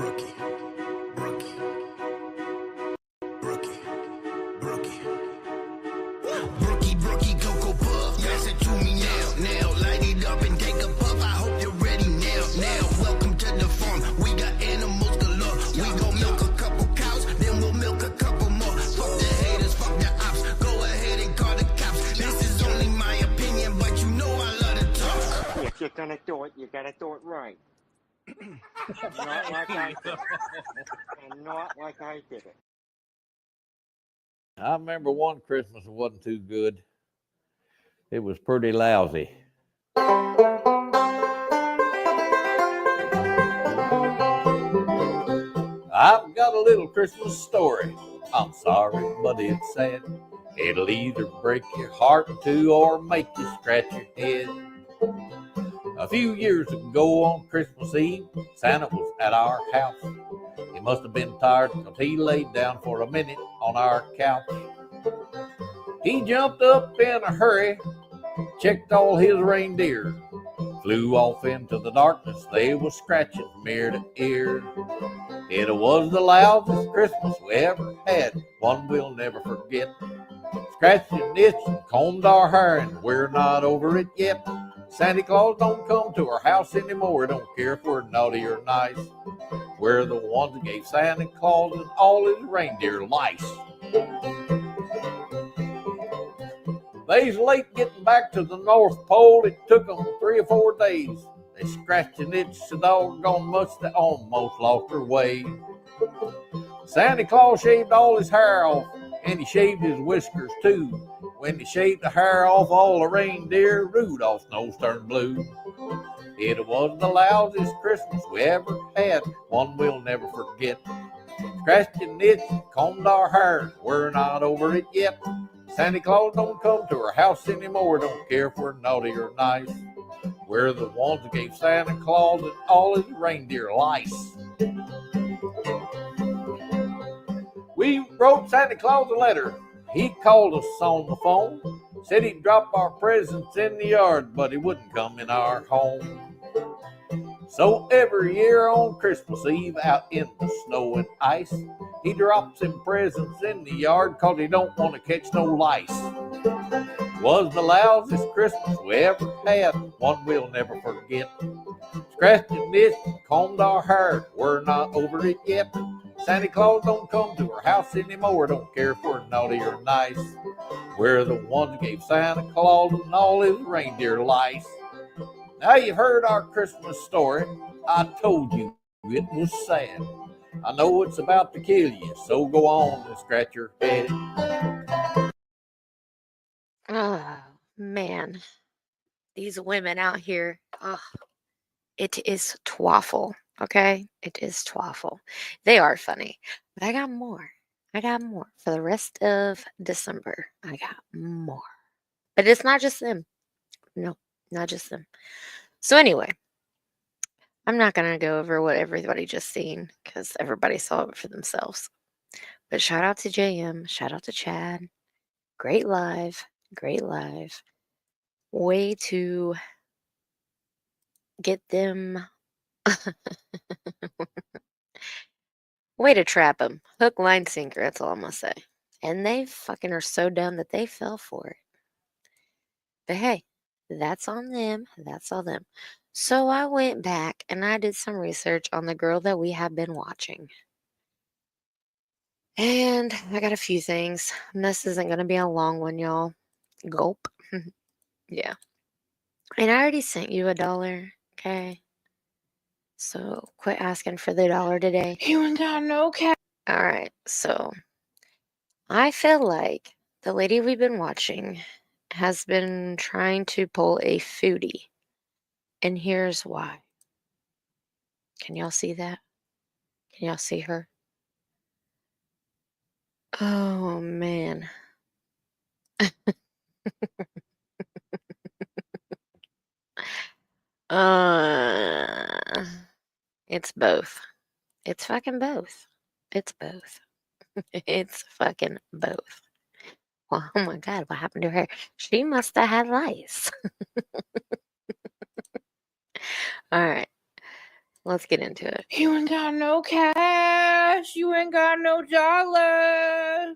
Brookie, Brookie, Brookie, Brookie. Brookie, Brookie, Cocoa Puff, pass it to me now. Light it up and take a puff. I hope you're ready now. Welcome to the farm. We got animals galore. We gon' milk a couple cows, then we'll milk a couple more. Fuck the haters, fuck the ops. Go ahead and call the cops. This is only my opinion, but you know I love to talk. If you're gonna do it, you gotta do it right. Not like I did. And not like I did it. I remember one Christmas it wasn't too good. It was pretty lousy. I've got a little Christmas story. I'm sorry, but it's sad. It'll either break your heart in two or make you scratch your head. A few years ago on Christmas Eve, Santa was at our house. He must have been tired because he laid down for a minute on our couch. He jumped up in a hurry, checked all his reindeer, flew off into the darkness. They was scratching from ear to ear. It was the loudest Christmas we ever had, one we'll never forget. Scratched and itched and combed our hair, and we're not over it yet. Santa Claus don't come to our house anymore, don't care if we're naughty or nice. We're the ones that gave Santa Claus and all his reindeer lice. They's late getting back to the North Pole. It took them 3 or 4 days. They scratched and itched so doggone much they almost lost their way. Santa Claus shaved all his hair off, and he shaved his whiskers too. When he shaved the hair off all the reindeer, Rudolph's nose turned blue. It was the loudest Christmas we ever had, one we'll never forget. Scratched and itched and combed our hair, we're not over it yet. Santa Claus don't come to our house anymore, don't care if we're naughty or nice. We're the ones that gave Santa Claus and all his reindeer lice. We wrote Santa Claus a letter. He called us on the phone, said he'd drop our presents in the yard, but he wouldn't come in our home. So every year on Christmas Eve, out in the snow and ice, he drops them presents in the yard 'cause he don't want to catch no lice. Was the loudest Christmas we ever had, one we'll never forget. Scratched and itched and combed our hair, we're not over it yet. Santa Claus don't come to our house anymore, don't care if we're naughty or nice. We're the ones that gave Santa Claus and all his reindeer lice. Now you've heard our Christmas story. I told you it was sad. I know it's about to kill you, so go on and scratch your head. Oh, man. These women out here, it is twaffle, okay? It is twaffle. They are funny, but I got more. For the rest of December. I got more. But it's not just them. No, not just them. So anyway, I'm not going to go over what everybody just seen because everybody saw it for themselves. But shout out to JM. Shout out to Chad. Great live. Way to get them. Way to trap them. Hook, line, sinker. That's all I'm going to say. And they fucking are so dumb that they fell for it. But hey, that's on them. That's all them. So I went back and I did some research on the girl that we have been watching. And I got a few things. And this isn't going to be a long one, y'all. Gulp. Yeah. And I already sent you $1, okay? So quit asking for the $1 today. You ain't got no cash. All right. So I feel like the lady we've been watching has been trying to pull a foodie. And here's why. Can y'all see that? Can y'all see her? Oh, man. It's both. It's fucking both. It's both. It's fucking both. Well, oh my God, what happened to her? She must have had lice. All right. Let's get into it. You ain't got no cash. You ain't got no dollar.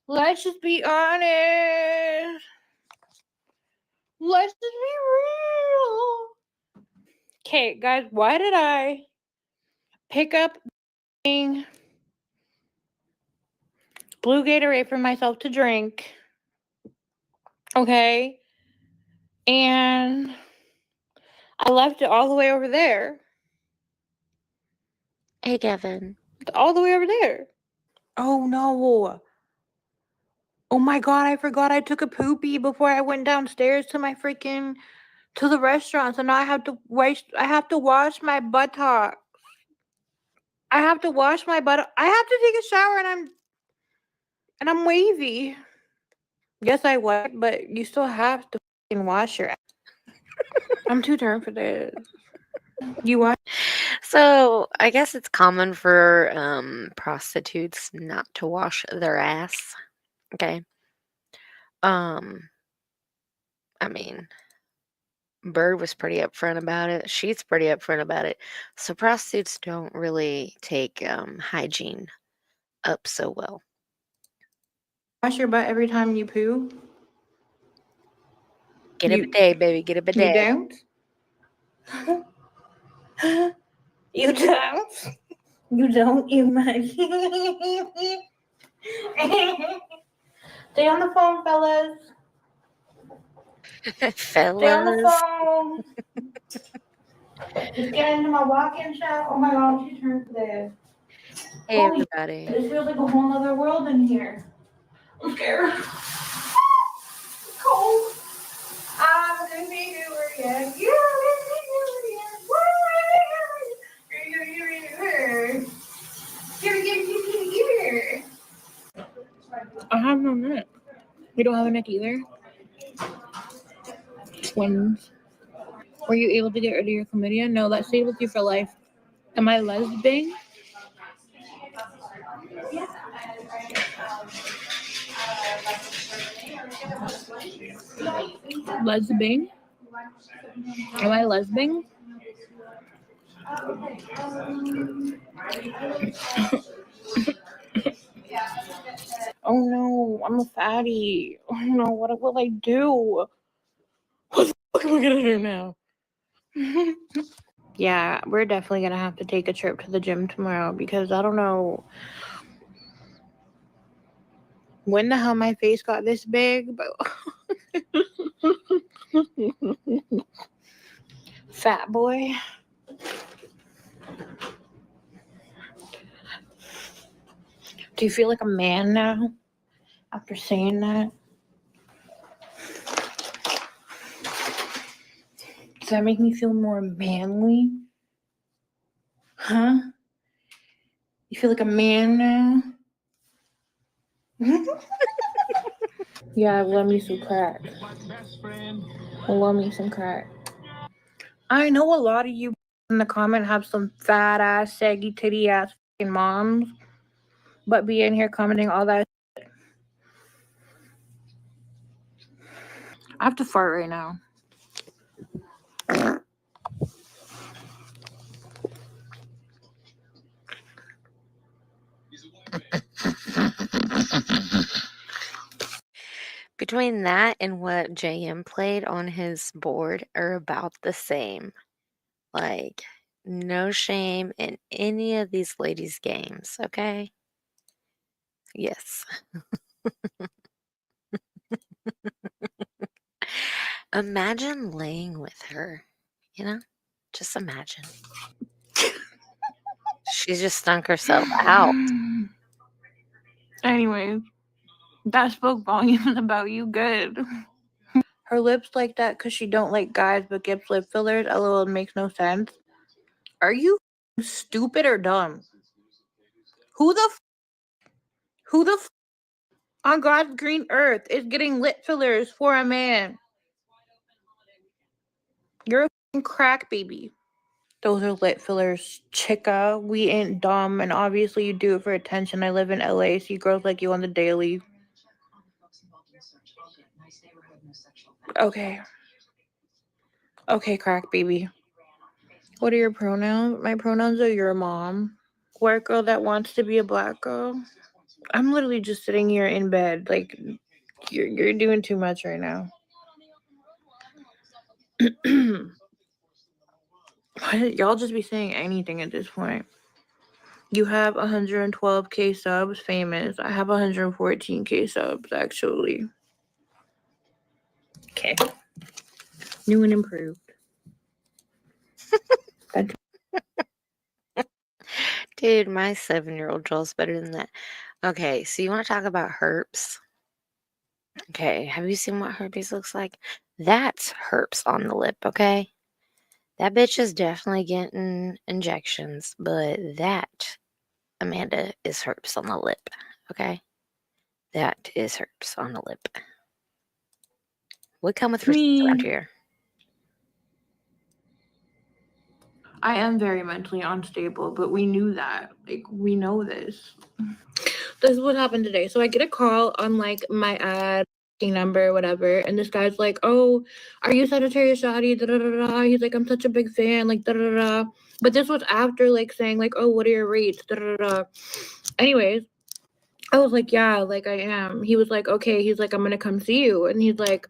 Let's just be honest. Let's just be real. Okay, guys, why did I pick up blue Gatorade for myself to drink? Okay. And I left it all the way over there. Hey, Kevin. All the way over there. Oh, no. Oh, my God. I forgot I took a poopy before I went downstairs to my freaking... to the restaurant. So now I have to wash my buttock. I have to wash my butt. I have to take a shower and I'm wavy. Yes, I was, but you still have to fucking wash your ass. I'm too turned for this. You what? So I guess it's common for prostitutes not to wash their ass. Okay. I mean, Bird was pretty upfront about it. She's pretty upfront about it. So prostitutes don't really take hygiene up so well. Wash your butt every time you poo? Get a bidet, baby. Get a bidet. You don't? You don't? You don't, you mug. Stay on the phone, fellas. Stay on the Fellas. phone. Just get into my walk-in shop. Oh my God, I'm too turned for this. Hey, Holy everybody. This feels like a whole other world in here. I'm scared. Cold. I'm gonna be over again. You're I have no neck. You don't have a neck either? Twins. Were you able to get rid of your chlamydia? No, that stayed with you for life. Am I lesbian? Lesbian? Am I lesbian? Oh no, I'm a fatty. Oh no, what will I do? What the fuck am I gonna do now? Yeah, we're definitely gonna have to take a trip to the gym tomorrow because I don't know when the hell my face got this big, but fat boy. Do you feel like a man now after saying that? Does that make me feel more manly? Huh? You feel like a man now? Yeah, I love me some crack. I love me some crack. I know a lot of you in the comment have some fat ass, saggy titty ass fucking moms, but be in here commenting all that shit. I have to fart right now. Between that and what JM played on his board are about the same. Like, no shame in any of these ladies' games, okay? Yes. Imagine laying with her, you know? Just imagine. She just stunk herself out. Anyways, that spoke volumes about you good. Her lips like that because she don't like guys but gets lip fillers. LOL, it makes no sense. Are you stupid or dumb? Who the on God's green earth is getting lip fillers for a man? You're a crack baby. Those are lip fillers, chica. We ain't dumb, and obviously you do it for attention. I live in LA, see girls like you on the daily. Okay. Okay, crack baby. What are your pronouns? My pronouns are your mom. White girl that wants to be a black girl. I'm literally just sitting here in bed. Like, you're doing too much right now. Y'all just be saying anything at this point. You have 112K subs, famous. I have 114K subs, actually. Okay. New and improved. Dude, my 7-year-old Joel's better than that. Okay, so you want to talk about herpes? Okay, have you seen what herpes looks like? That's herpes on the lip, okay? That bitch is definitely getting injections, but that, Amanda, is herpes on the lip, okay? That is herpes on the lip. We come with receipts around here. I am very mentally unstable, but we knew that. Like, we know this. This is what happened today. So I get a call on like my ad number, whatever, and this guy's like, "Oh, are you Sagittarius Shadi?" Da, da, da, da. He's like, "I'm such a big fan." Like, da da da. But this was after like saying like, "Oh, what are your rates?" Da da da. Anyways, I was like, "Yeah, like I am." He was like, "Okay." He's like, "I'm gonna come see you," and he's like,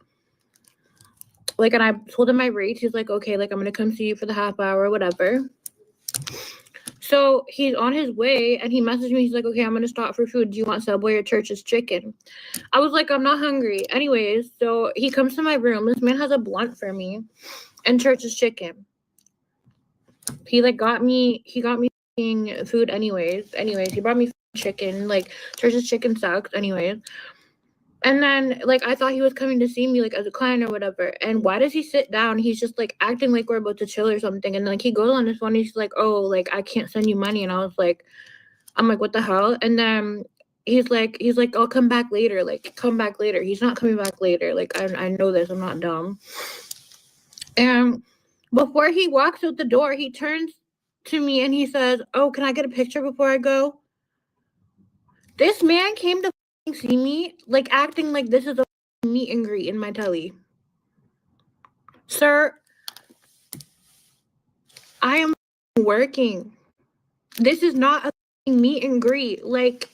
and I told him my rates. He's like, "Okay, like I'm gonna come see you for the half hour, whatever." So he's on his way and he messaged me. He's like, "Okay, I'm gonna stop for food. Do you want Subway or Church's chicken?" I was like, "I'm not hungry." Anyways, so he comes to my room. This man has a blunt for me and Church's chicken. He got me food anyways. He brought me chicken. Like, Church's chicken sucks anyways. And then, like, I thought he was coming to see me, like, as a client or whatever. And why does he sit down? He's just, like, acting like we're about to chill or something. And, like, he goes on this one. He's like, "Oh, like, I can't send you money." And I'm like, "What the hell?" And then he's like, "I'll come back later." Like, come back later. He's not coming back later. Like, I know this. I'm not dumb. And before he walks out the door, he turns to me and he says, "Oh, can I get a picture before I go?" This man came to see me, like, acting like this is a meet and greet in my telly. Sir, I am working. This is not a meet and greet. Like,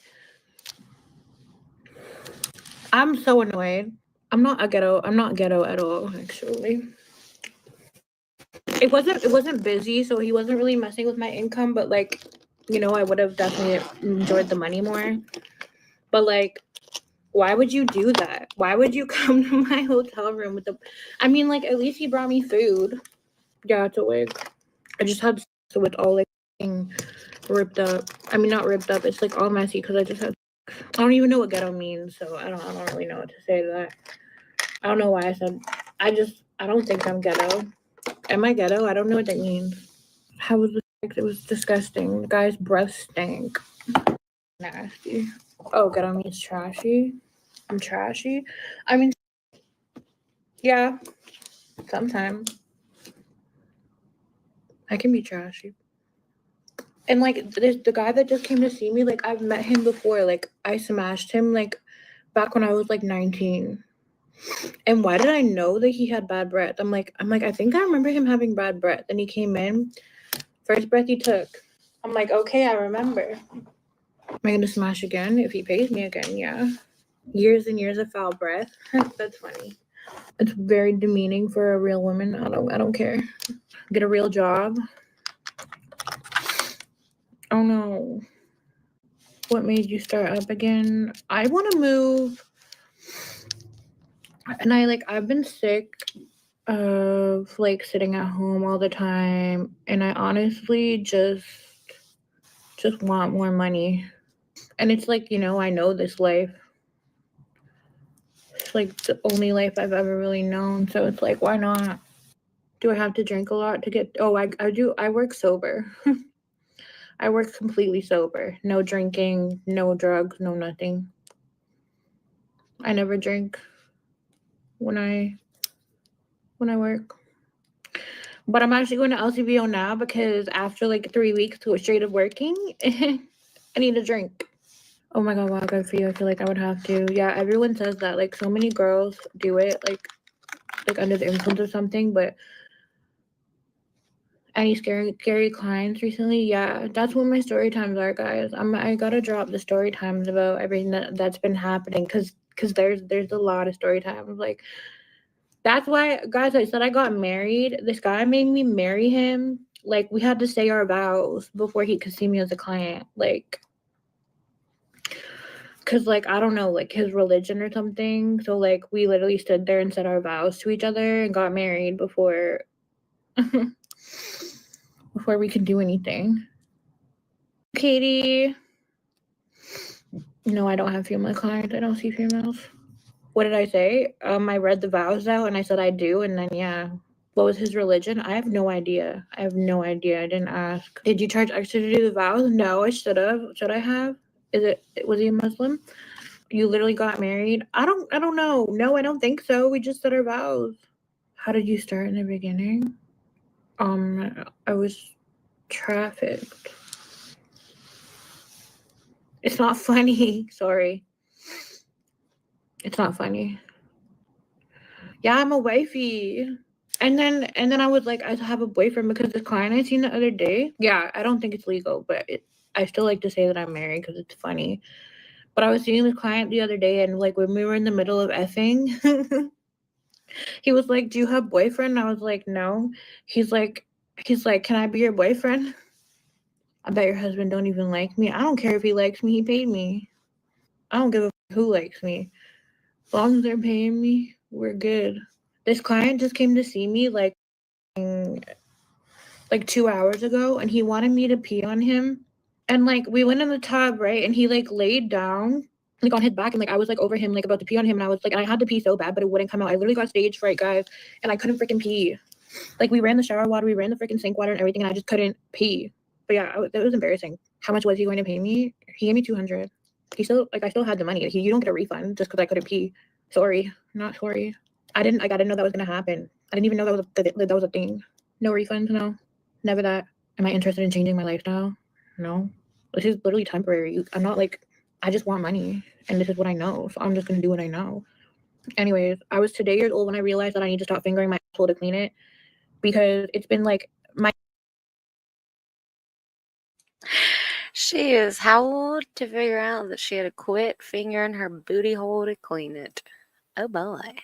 I'm so annoyed. I'm not ghetto at all, actually. It wasn't busy, so he wasn't really messing with my income, but like, I would have definitely enjoyed the money more. But like, why would you do that? Why would you come to my hotel room with at least he brought me food. Yeah, it's a wig. I just had so it's all like ripped up. I mean, not ripped up. It's like all messy because I just had. I don't even know what ghetto means, so I don't really know what to say to that. I don't know why I said. I don't think I'm ghetto. Am I ghetto? I don't know what that means. How was the sex? It was disgusting. The guy's breath stank. Nasty. Oh, ghetto means trashy. I'm trashy. I mean, yeah, sometimes I can be trashy. And like the guy that just came to see me, like I've met him before. Like I smashed him like back when I was like 19. And why did I know that he had bad breath? I'm like, I think I remember him having bad breath. And he came in, first breath he took. I'm like, okay, I remember. Am I gonna smash again if he pays me again? Yeah. Years and years of foul breath. That's funny. It's very demeaning for a real woman. I don't care. Get a real job. Oh no. What made you start up again? I want to move. And I've been sick of like sitting at home all the time, and I honestly just want more money. And it's like, I know this life. It's like the only life I've ever really known, so it's like, why not? Do I have to drink a lot to get I do. I work sober. I work completely sober. No drinking, no drugs, no nothing. I never drink when I work. But I'm actually going to LCBO now because after like 3 weeks straight of working, I need a drink. Oh my god, wow, good for you. I feel like I would have to. Yeah, everyone says that. Like, so many girls do it, like under the influence of something, but Any scary clients recently? Yeah, that's what my story times are, guys. I gotta drop the story times about everything that's been happening, cause there's a lot of story times. Like, that's why, guys, I said I got married. This guy made me marry him. Like, we had to say our vows before he could see me as a client. Like, cause like I don't know, like his religion or something. So like we literally stood there and said our vows to each other and got married before before we could do anything. Katie. No, I don't have female clients. I don't see females. What did I say? I read the vows out and I said I do, and then yeah. What was his religion? I have no idea. I didn't ask. Did you charge extra to do the vows? No, I should have. Should I have? Was he a Muslim? You literally got married? I don't know. No, I don't think so. We just said our vows. How did you start in the beginning? I was trafficked. It's not funny. Sorry. It's not funny. Yeah, I'm a wifey. And then I was like, I have a boyfriend because the client I seen the other day. Yeah, I don't think it's legal, but I still like to say that I'm married because it's funny. But I was seeing this client the other day, and like when we were in the middle of effing, he was like, "Do you have a boyfriend?" And I was like, "No." He's like, "Can I be your boyfriend?" I bet your husband don't even like me. I don't care if he likes me. He paid me. I don't give a who likes me. As long as they're paying me, we're good. This client just came to see me like 2 hours ago, and he wanted me to pee on him. And like we went in the tub, right? And he like laid down like on his back, and like I was like over him, like about to pee on him, and I was like, and I had to pee so bad, but it wouldn't come out. I literally got stage fright, guys, and I couldn't freaking pee. Like we ran the shower water, we ran the freaking sink water and everything, and I just couldn't pee. But yeah, that was embarrassing. How much was he going to pay me? He gave me $200. He still I still had the money. You don't get a refund just because I couldn't pee. Sorry, not sorry. I didn't know that was gonna happen. I didn't even know that was a thing. No refunds, no, never that. Am I interested in changing my lifestyle? No. This is literally temporary. I'm not like, I just want money, and this is what I know, so I'm just gonna do what I know. Anyways, I was 2 years old when I realized that I need to stop fingering my asshole to clean it, because it's been like my. She is how old to figure out that she had to quit fingering her booty hole to clean it? Oh boy.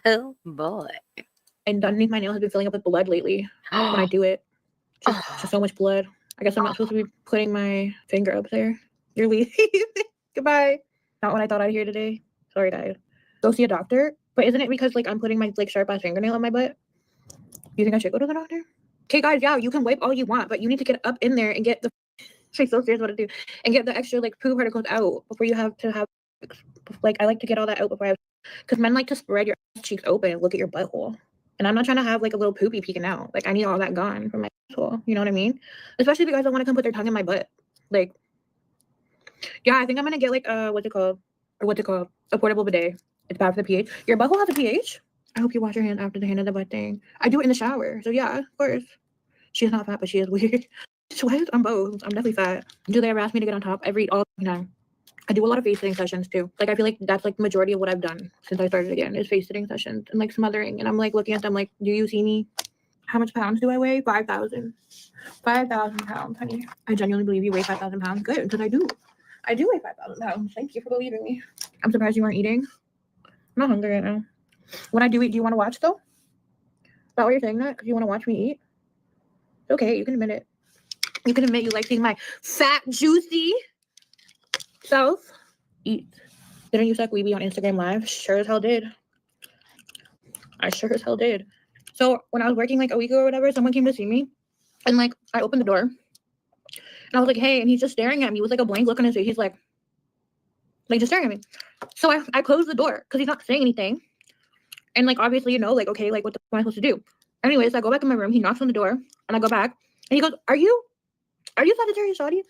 Oh boy. And underneath my nail has been filling up with blood lately when I do it. Just so much blood. I guess I'm not supposed to be putting my finger up there. You're leaving. Goodbye. Not what I thought I'd hear today. Sorry, guys. Go see a doctor. But isn't it because like I'm putting my like sharp ass fingernail on my butt? You think I should go to the doctor? Okay, guys, yeah, you can wipe all you want, but you need to get up in there and get the she's so serious what to do and get the extra like poo particles out before you have to have like I like to get all that out before I have, because men like to spread your cheeks open and look at your butthole. And I'm not trying to have like a little poopy peeking out. Like I need all that gone from my asshole. You know what I mean? Especially if you guys don't want to come put their tongue in my butt. Like, yeah, I think I'm gonna get like what's it called? A portable bidet. It's bad for the pH. Your butthole has a pH? I hope you wash your hands after the hand of the butt thing. I do it in the shower. So yeah, of course. She's not fat, but she is weird. What? I'm both. I'm definitely fat. Do they ever ask me to get on top all the time? I do a lot of face sitting sessions too. Like I feel like that's like the majority of what I've done since I started again is face sitting sessions and like smothering. And I'm like looking at them like, do you see me? How much pounds do I weigh? 5,000. 5,000 pounds, honey. I genuinely believe you weigh 5,000 pounds. Good, because I do. I do weigh 5,000 pounds. Thank you for believing me. I'm surprised you weren't eating. I'm not hungry right now. When I do eat, do you want to watch though? Is that what you're saying that? Because you want to watch me eat? Okay, you can admit it. You can admit you like seeing my fat, juicy self eat. Didn't you suck weeby on Instagram Live? Sure as hell did. I sure as hell did. So when I was working like a week ago or whatever, someone came to see me, and like I opened the door, and I was like, "Hey," and he's just staring at me with like a blank look on his face. He's like just staring at me. So I closed the door because he's not saying anything, and like obviously like okay, like what the fuck am I supposed to do? Anyways, I go back in my room. He knocks on the door, and I go back, and he goes, "Are you Sagittarius, Shawty?"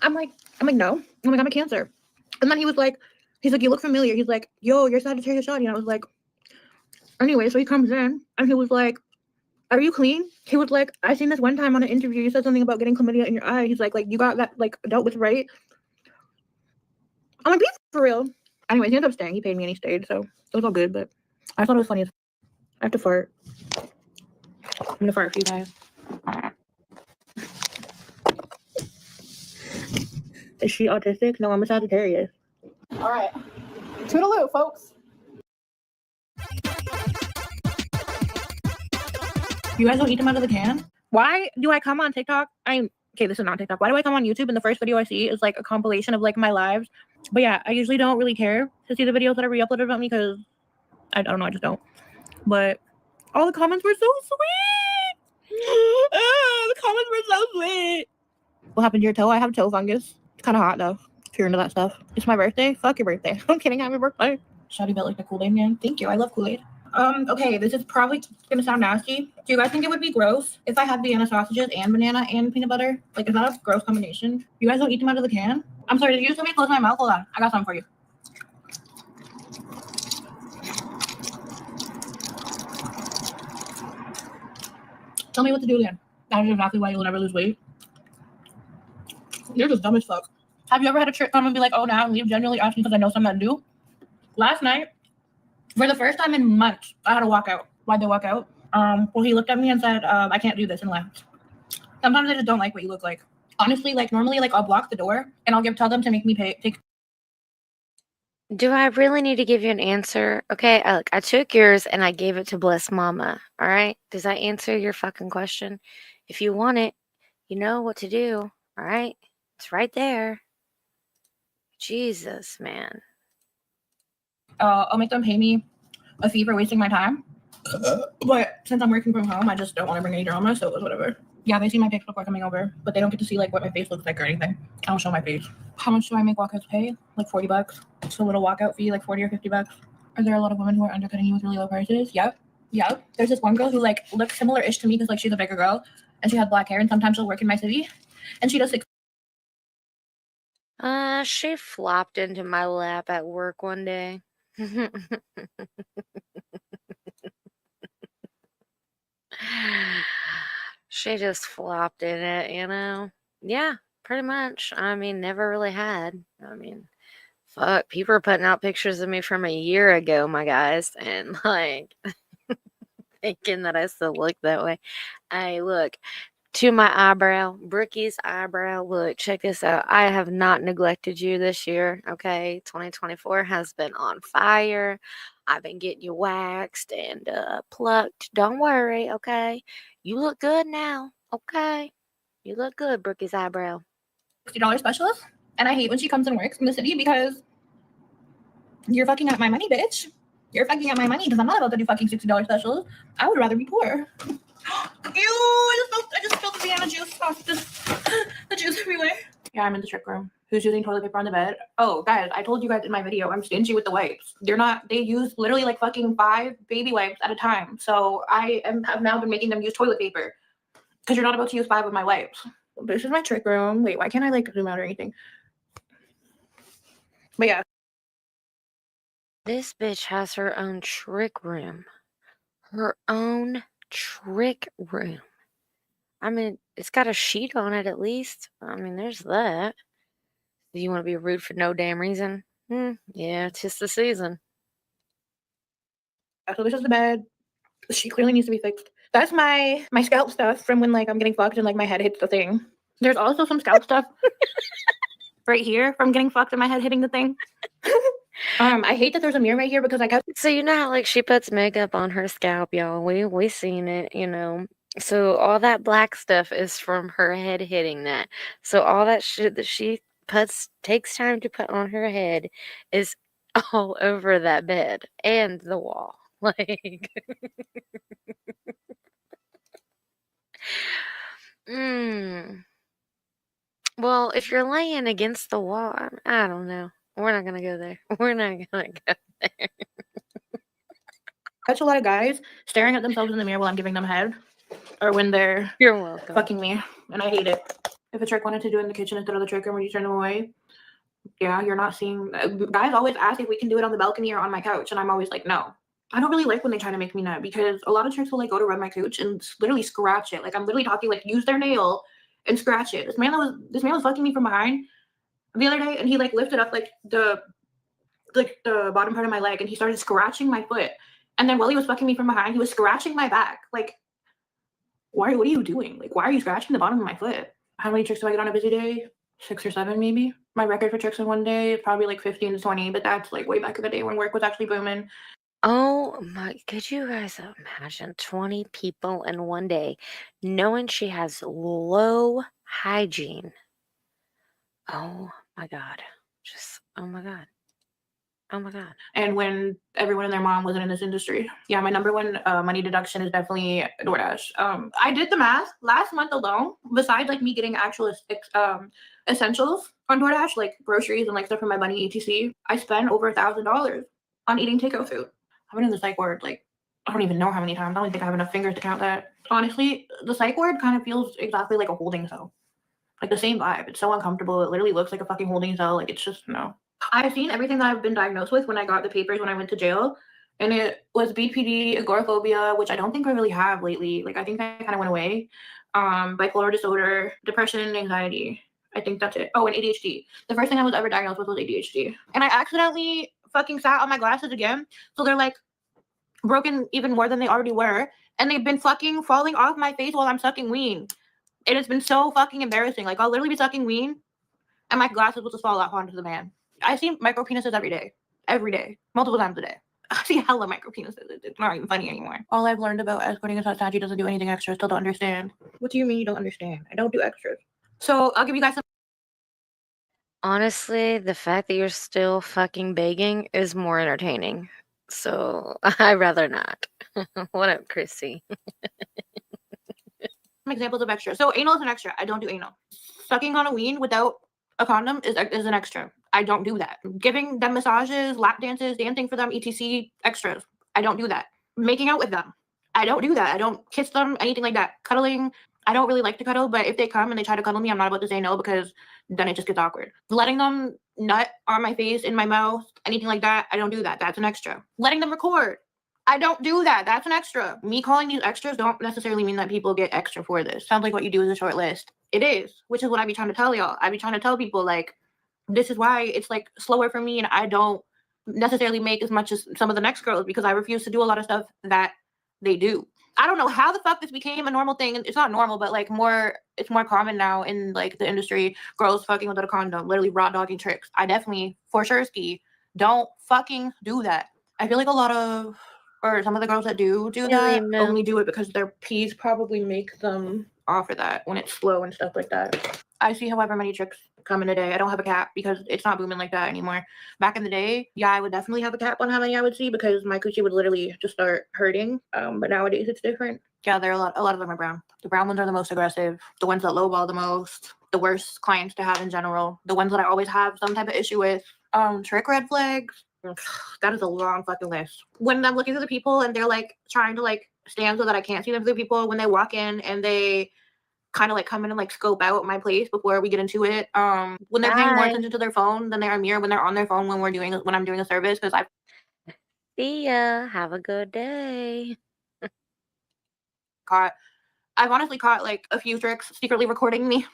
I'm like, no. I'm like, I'm a Cancer. And then he's like, you look familiar. He's like, yo, you're Sagittarius, Shawty. And I was like, anyway, so he comes in and he was like, are you clean? He was like, I seen this one time on an interview. You said something about getting chlamydia in your eye. He's like you got that like dealt with, right? I'm like, be for real. Anyway, he ended up staying. He paid me and he stayed, so it was all good. But I thought it was funny. I have to fart. I'm gonna fart for you guys. Is she autistic? No, I'm a Sagittarius. All right. Toodaloo, folks. You guys don't eat them out of the can? Why do I come on TikTok? Okay, this is not TikTok. Why do I come on YouTube and the first video I see is like a compilation of like my lives? But yeah, I usually don't really care to see the videos that are re-uploaded about me because I don't know, I just don't. But all the comments were so sweet. The comments were so sweet. What happened to your toe? I have toe fungus. It's kind of hot though, if you're into that stuff. It's my birthday. Fuck your birthday. I'm kidding. Happy birthday. Shouty built like the Kool-Aid man. Thank you. I love Kool-Aid. Okay, this is probably gonna sound nasty. Do you guys think it would be gross if I had Vienna sausages and banana and peanut butter? Like, is that a gross combination? You guys don't eat them out of the can? I'm sorry, did you just let me close my mouth? Hold on. I got something for you. Tell me what to do again. That is exactly why you'll never lose weight. You're just dumb as fuck. Have you ever had a trick come and be like, oh, now and leave, genuinely asking because I know some men do? Last night, for the first time in months, I had to walk out. Why'd they walk out? Well, he looked at me and said, I can't do this, and left. Sometimes I just don't like what you look like. Honestly, like normally, like I'll block the door and I'll tell them to make me take. Do I really need to give you an answer? Okay, look, I took yours and I gave it to Bless Mama. All right? Does that answer your fucking question? If you want it, you know what to do. All right? It's right there. Jesus, man. I'll make them pay me a fee for wasting my time. But since I'm working from home, I just don't want to bring any drama, so it was whatever. Yeah, they see my pics before coming over, but they don't get to see like what my face looks like or anything. I don't show my face. How much do I make walkouts pay? Like $40. It's a little walkout fee, like 40 or 50 bucks. Are there a lot of women who are undercutting you with really low prices? Yep. There's this one girl who like looks similar-ish to me because like she's a bigger girl and she has black hair and sometimes she'll work in my city and she does She flopped into my lap at work one day. She just flopped in it, you know? Yeah, pretty much. I mean, never really had. I mean, fuck, people are putting out pictures of me from a year ago, my guys, and like thinking that I still look that way. Hey, look, to my eyebrow, Brookie's eyebrow, look, check this out. I have not neglected you this year, okay? 2024 has been on fire. I've been getting you waxed and plucked. Don't worry, okay? You look good now, okay? You look good, Brookie's eyebrow. $60 specialist, and I hate when she comes and works in the city because you're fucking up my money, bitch. You're fucking up my money because I'm not about to do fucking $60 specials. I would rather be poor. Ew, I just spilled the Vienna juice off the juice everywhere. Yeah, I'm in the trick room. Who's using toilet paper on the bed? Oh, guys, I told you guys in my video, I'm stingy with the wipes. They use literally like fucking 5 baby wipes at a time. So I have now been making them use toilet paper because you're not about to use 5 of my wipes. This is my trick room. Wait, why can't I like zoom out or anything? But yeah. This bitch has her own trick room. Her own trick room. I mean, it's got a sheet on it at least. I mean, there's that. Do you want to be rude for no damn reason? Yeah, it's just the season. So this is the bed. She clearly needs to be fixed. That's my scalp stuff from when like I'm getting fucked and like my head hits the thing. There's also some scalp stuff right here from getting fucked and my head hitting the thing. I hate that there's a mirror right here because I kept. So you know how like she puts makeup on her scalp, y'all. We seen it, you know. So all that black stuff is from her head hitting that. So all that shit that she takes time to put on her head is all over that bed and the wall. Like Well, if you're laying against the wall, I don't know. We're not gonna go there. We're not gonna go there. Catch a lot of guys staring at themselves in the mirror while I'm giving them head, or when they're You're welcome. fucking me, and I hate it. If a trick wanted to do it in the kitchen instead of the trick room, would you turn them away? Yeah, you're not seeing. Guys always ask if we can do it on the balcony or on my couch, and I'm always like, no. I don't really like when they try to make me nut because a lot of tricks will like go to rub my couch and literally scratch it. Like I'm literally talking like use their nail and scratch it. This man was fucking me from behind the other day, and he like lifted up like the bottom part of my leg and he started scratching my foot. And then while he was fucking me from behind, he was scratching my back. Like, what are you doing? Like, why are you scratching the bottom of my foot? How many tricks do I get on a busy day? 6 or 7 maybe. My record for tricks in one day is probably like 15 to 20, but that's like way back in the day when work was actually booming. Oh my, could you guys imagine 20 people in one day knowing she has low hygiene? Oh my God. Just, oh my God. Oh my God. And when everyone and their mom wasn't in this industry. Yeah, my number one money deduction is definitely DoorDash. I did the math last month alone. Besides like me getting actual essentials on DoorDash, like groceries and like stuff for my money, etc. I spent over $1,000 on eating takeout food. I've been in the psych ward like I don't even know how many times. I don't think I have enough fingers to count that. Honestly, the psych ward kind of feels exactly like a holding cell. Like the same vibe. It's so uncomfortable. It literally looks like a fucking holding cell. Like it's just no. I've seen everything that I've been diagnosed with when I got the papers when I went to jail. And it was BPD, agoraphobia, which I don't think I really have lately. Like I think that kind of went away. Bipolar disorder, depression, anxiety. I think that's it. Oh, and ADHD. The first thing I was ever diagnosed with was ADHD. And I accidentally fucking sat on my glasses again. So they're like broken even more than they already were. And they've been fucking falling off my face while I'm sucking weed. It has been so fucking embarrassing. Like I'll literally be sucking weed and my glasses will just fall off onto the man. I see micro penises every day, multiple times a day. I see hella micro penises. It's not even funny anymore. All I've learned about escorting is how Saji doesn't do anything extra. Still don't understand. What do you mean you don't understand? I don't do extras. So I'll give you guys some. Honestly, the fact that you're still fucking begging is more entertaining. So I'd rather not. What up, Chrissy? Examples of extra. So anal is an extra. I don't do anal. Sucking on a ween without a condom is an extra. I don't do that. Giving them massages, lap dances, dancing for them, etc. extras. I don't do that. Making out with them. I don't do that. I don't kiss them, anything like that. Cuddling. I don't really like to cuddle, but if they come and they try to cuddle me, I'm not about to say no because then it just gets awkward. Letting them nut on my face, in my mouth, anything like that, I don't do that. That's an extra. Letting them record. I don't do that. That's an extra. Me calling these extras don't necessarily mean that people get extra for this. Sounds like what you do is a short list. It is, which is what I be trying to tell y'all. I be trying to tell people like, this is why it's like slower for me and I don't necessarily make as much as some of the next girls because I refuse to do a lot of stuff that they do. I don't know how the fuck this became a normal thing. It's not normal, but like it's more common now in like the industry. Girls fucking without a condom, literally raw dogging tricks. I definitely, for sure, don't fucking do that. I feel like a lot of, or some of the girls that do that only do it because their pees probably make them offer that when it's slow and stuff like that. I see however many tricks come in a day. I don't have a cap because it's not booming like that anymore. Back in the day, yeah, I would definitely have a cap on how many I would see because my coochie would literally just start hurting. But nowadays it's different. Yeah, there are a lot of them are brown. The brown ones are the most aggressive, the ones that lowball the most, the worst clients to have in general, the ones that I always have some type of issue with. Trick red flags. That is a long fucking list. When I'm looking through the people and they're like trying to like stand so that I can't see them through people, when they walk in and they kind of like come in and like scope out my place before we get into it. When they're paying more attention to their phone than they are me, or when they're on their phone when I'm doing a service, because I've See ya. Have a good day. I've honestly caught like a few tricks secretly recording me.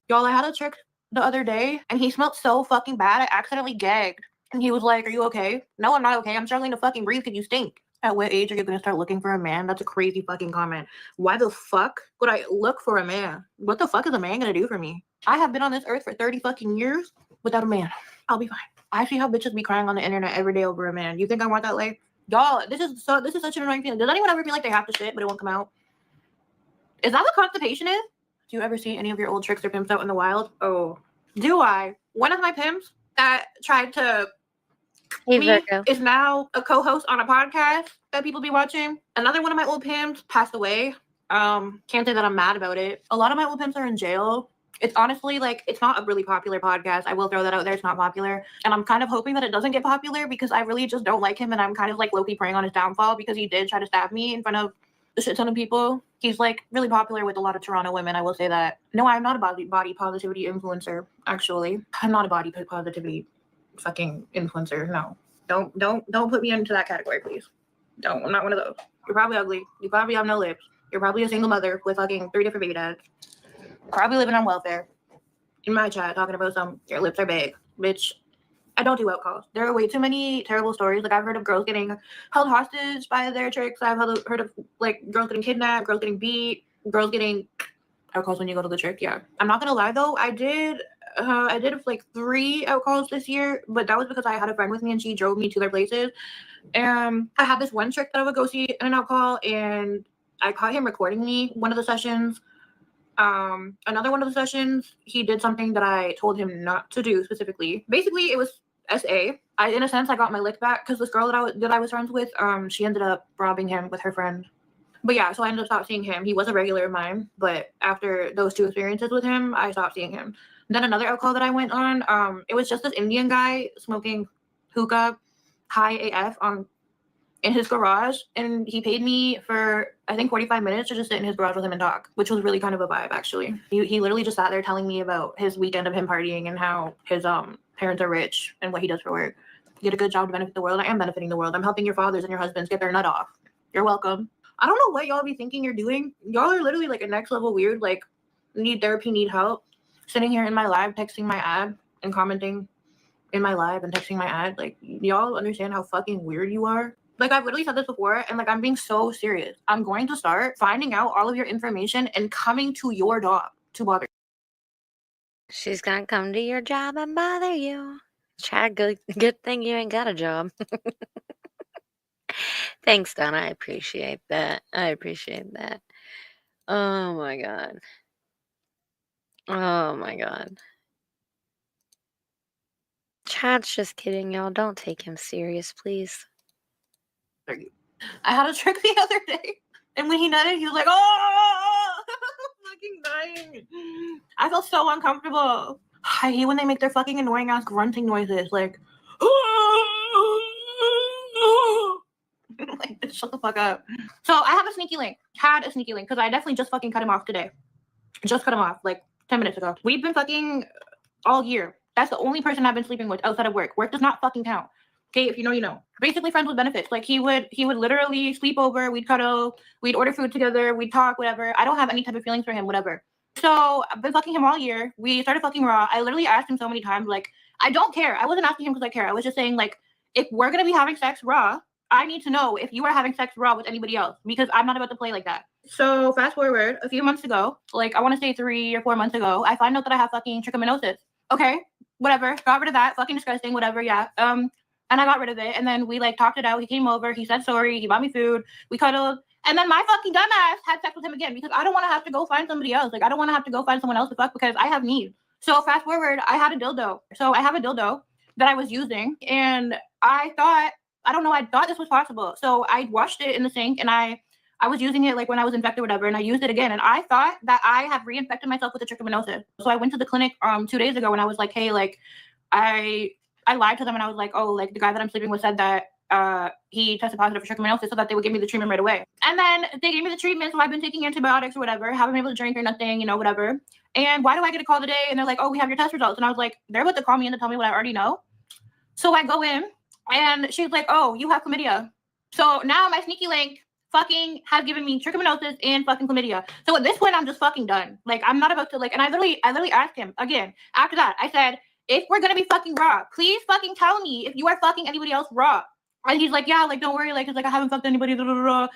Y'all, I had a trick the other day and he smelled so fucking bad I accidentally gagged. And he was like, "Are you okay?" No, I'm not okay. I'm struggling to fucking breathe because you stink. At what age are you going to start looking for a man? That's a crazy fucking comment. Why the fuck would I look for a man? What the fuck is a man going to do for me? I have been on this earth for 30 fucking years without a man. I'll be fine. I see how bitches be crying on the internet every day over a man. You think I want that life? Y'all, this is such an annoying feeling. Does anyone ever feel like they have to shit but it won't come out? Is that what constipation is? Do you ever see any of your old tricks or pimps out in the wild? Oh, do I? One of my pimps that tried to is now a co-host on a podcast that people be watching. Another one of my old pimps passed away. Can't say that I'm mad about it. A lot of my old pimps are in jail. It's honestly like it's not a really popular podcast. I will throw that out there. It's not popular. And I'm kind of hoping that it doesn't get popular because I really just don't like him and I'm kind of like low-key praying on his downfall because he did try to stab me in front of a shit ton of people. He's like really popular with a lot of Toronto women. I will say that. No, I'm not a body positivity influencer, actually. I'm not a body positivity fucking influencer. No. Don't put me into that category, please. Don't. I'm not one of those. You're probably ugly. You probably have no lips. You're probably a single mother with fucking 3 different baby dads. Probably living on welfare. In my chat talking about your lips are big. Bitch, I don't do outcalls. There are way too many terrible stories. Like I've heard of girls getting held hostage by their tricks. I've heard of like girls getting kidnapped, girls getting beat, girls getting calls when you go to the trick. Yeah, I'm not gonna lie though, I did like 3 out calls this year, but that was because I had a friend with me and she drove me to their places. And I had this one trick that I would go see in an out call, and I caught him recording me one of the sessions. Another one of the sessions, he did something that I told him not to do specifically. Basically, it was SA. In a sense, I got my lick back because this girl that I was friends with, she ended up robbing him with her friend. But yeah, so I ended up stopped seeing him. He was a regular of mine, but after those 2 experiences with him, I stopped seeing him. Then another alcohol that I went on, it was just this Indian guy smoking hookah high AF in his garage, and he paid me for I think 45 minutes to just sit in his garage with him and talk, which was really kind of a vibe actually. He literally just sat there telling me about his weekend of him partying and how his parents are rich and what he does for work. You did a good job to benefit the world. I am benefiting the world. I'm helping your fathers and your husbands get their nut off. You're welcome. I don't know what y'all be thinking you're doing. Y'all are literally like a next level weird, like need therapy, need help. Sitting here in my live, texting my ad and commenting in my live and texting my ad. Like, y'all understand how fucking weird you are? Like, I've literally said this before, and like, I'm being so serious. I'm going to start finding out all of your information and coming to your job to bother you. She's gonna come to your job and bother you. Chad, good thing you ain't got a job. Thanks, Donna. I appreciate that. Oh my god. Oh my god. Chad's just kidding, y'all. Don't take him serious, please. I had a trick the other day, and when he nutted, he was like, "Oh, I'm fucking dying." I felt so uncomfortable. I hate when they make their fucking annoying ass grunting noises, like, like, shut the fuck up. So I have a sneaky link. Had a sneaky link because I definitely just fucking cut him off today. Just cut him off like 10 minutes ago. We've been fucking all year. That's the only person I've been sleeping with outside of work. Work does not fucking count. Okay, if you know, you know. Basically friends with benefits. Like he would literally sleep over, we'd cuddle, we'd order food together, we'd talk, whatever. I don't have any type of feelings for him, whatever. So I've been fucking him all year. We started fucking raw. I literally asked him so many times, like, I don't care. I wasn't asking him because I care. I was just saying, like, if we're gonna be having sex raw, I need to know if you are having sex raw with anybody else because I'm not about to play like that. So fast forward a few months ago, like I want to say 3 or 4 months ago, I find out that I have fucking trichomoniasis. Okay, whatever. Got rid of that. Fucking disgusting. Whatever. Yeah. And I got rid of it. And then we like talked it out. He came over. He said sorry. He bought me food. We cuddled. And then my fucking dumbass had sex with him again because I don't want to have to go find somebody else. Like I don't want to have to go find someone else to fuck because I have needs. So fast forward, I had a dildo. So I have a dildo that I was using, and I thought this was possible. So I washed it in the sink, and I was using it like when I was infected or whatever, and I used it again, and I thought that I had reinfected myself with the trichomoniasis. So I went to the clinic 2 days ago, and I was like, hey, like I lied to them, and I was like, oh, like the guy that I'm sleeping with said that he tested positive for trichomoniasis, so that they would give me the treatment right away. And then they gave me the treatment, so I've been taking antibiotics or whatever, haven't been able to drink or nothing, you know, whatever. And why do I get a call today? And they're like, oh, we have your test results. And I was like, they're about to call me in to tell me what I already know. So I go in, and she's like, oh, you have chlamydia. So now my sneaky link fucking has given me trichomoniasis and fucking chlamydia. So at this point, I'm just fucking done. Like, I'm not about to, like, and I literally asked him again. After that, I said, if we're going to be fucking raw, please fucking tell me if you are fucking anybody else raw. And he's like, yeah, like, don't worry. Like, cause like, I haven't fucked anybody. Blah, blah, blah.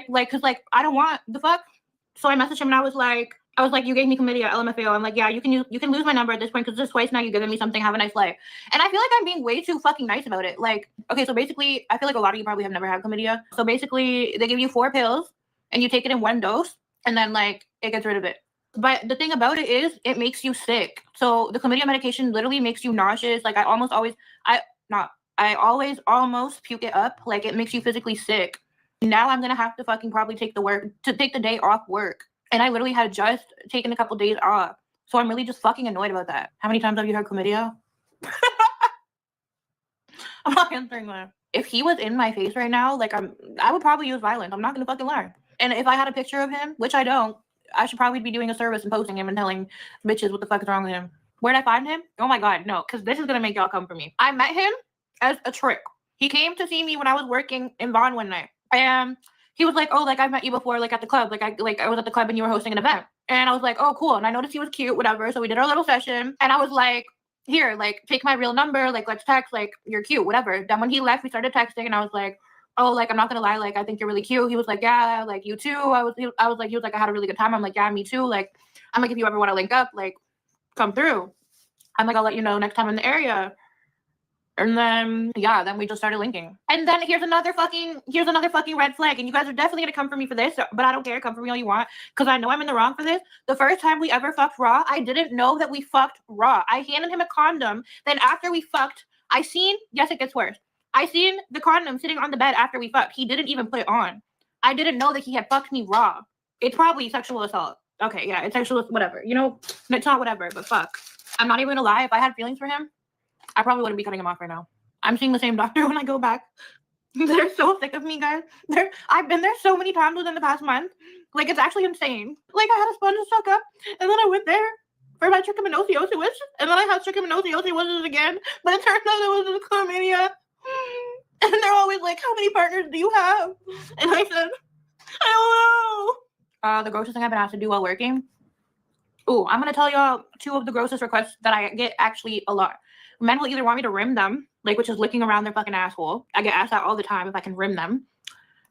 Like, cause like, I don't want the fuck. So I messaged him and I was like, you gave me chlamydia, LMFAO. I'm like, yeah, you can lose my number at this point because this is twice now you've given me something. Have a nice life. And I feel like I'm being way too fucking nice about it. Like, okay, so basically, I feel like a lot of you probably have never had chlamydia. So basically, they give you 4 pills and you take it in 1 dose, and then like it gets rid of it. But the thing about it is, it makes you sick. So the chlamydia medication literally makes you nauseous. Like I always almost puke it up. Like it makes you physically sick. Now I'm gonna have to fucking probably take the day off work. And I literally had just taken a couple days off. So I'm really just fucking annoyed about that. How many times have you heard chlamydia? I'm not answering that. If he was in my face right now, like I would probably use violence. I'm not gonna fucking lie. And if I had a picture of him, which I don't, I should probably be doing a service and posting him and telling bitches what the fuck is wrong with him. Where'd I find him? Oh my God, no, because this is gonna make y'all come for me. I met him as a trick. He came to see me when I was working in Vaughan one night. And he was like, oh, like I've met you before, like at the club. Like I was at the club and you were hosting an event. And I was like, oh, cool. And I noticed he was cute, whatever. So we did our little session. And I was like, here, like take my real number. Like let's text. Like you're cute, whatever. Then when he left, we started texting. And I was like, oh, like, I'm not gonna lie, like, I think you're really cute. He was like, yeah, like, you too. I was like, he was like, I had a really good time. I'm like, yeah, me too. Like, I'm like, if you ever want to link up, like, come through. I'm like, I'll let you know next time in the area. And then, yeah, then we just started linking. And then here's another fucking red flag. And you guys are definitely gonna come for me for this, but I don't care. Come for me all you want, because I know I'm in the wrong for this. The first time we ever fucked raw, I didn't know that we fucked raw. I handed him a condom. Then after we fucked, yes, it gets worse. I seen the condom sitting on the bed after we fucked. He didn't even put it on. I didn't know that he had fucked me raw. It's probably sexual assault. Okay, yeah, it's sexual, whatever. You know, it's not whatever, but fuck. I'm not even gonna lie. If I had feelings for him, I probably wouldn't be cutting him off right now. I'm seeing the same doctor when I go back. They're so sick of me, guys. I've been there so many times within the past month. Like, it's actually insane. Like, I had a sponge stuck up, and then I went there for my trichomoniasis, and then I had trichomoniasis again, but it turns out it was a chlamydia. And they're always like, how many partners do you have? And I said, I don't know. The grossest thing I've been asked to do while working. Ooh, I'm going to tell y'all 2 of the grossest requests that I get actually a lot. Men will either want me to rim them, like, which is licking around their fucking asshole. I get asked that all the time if I can rim them.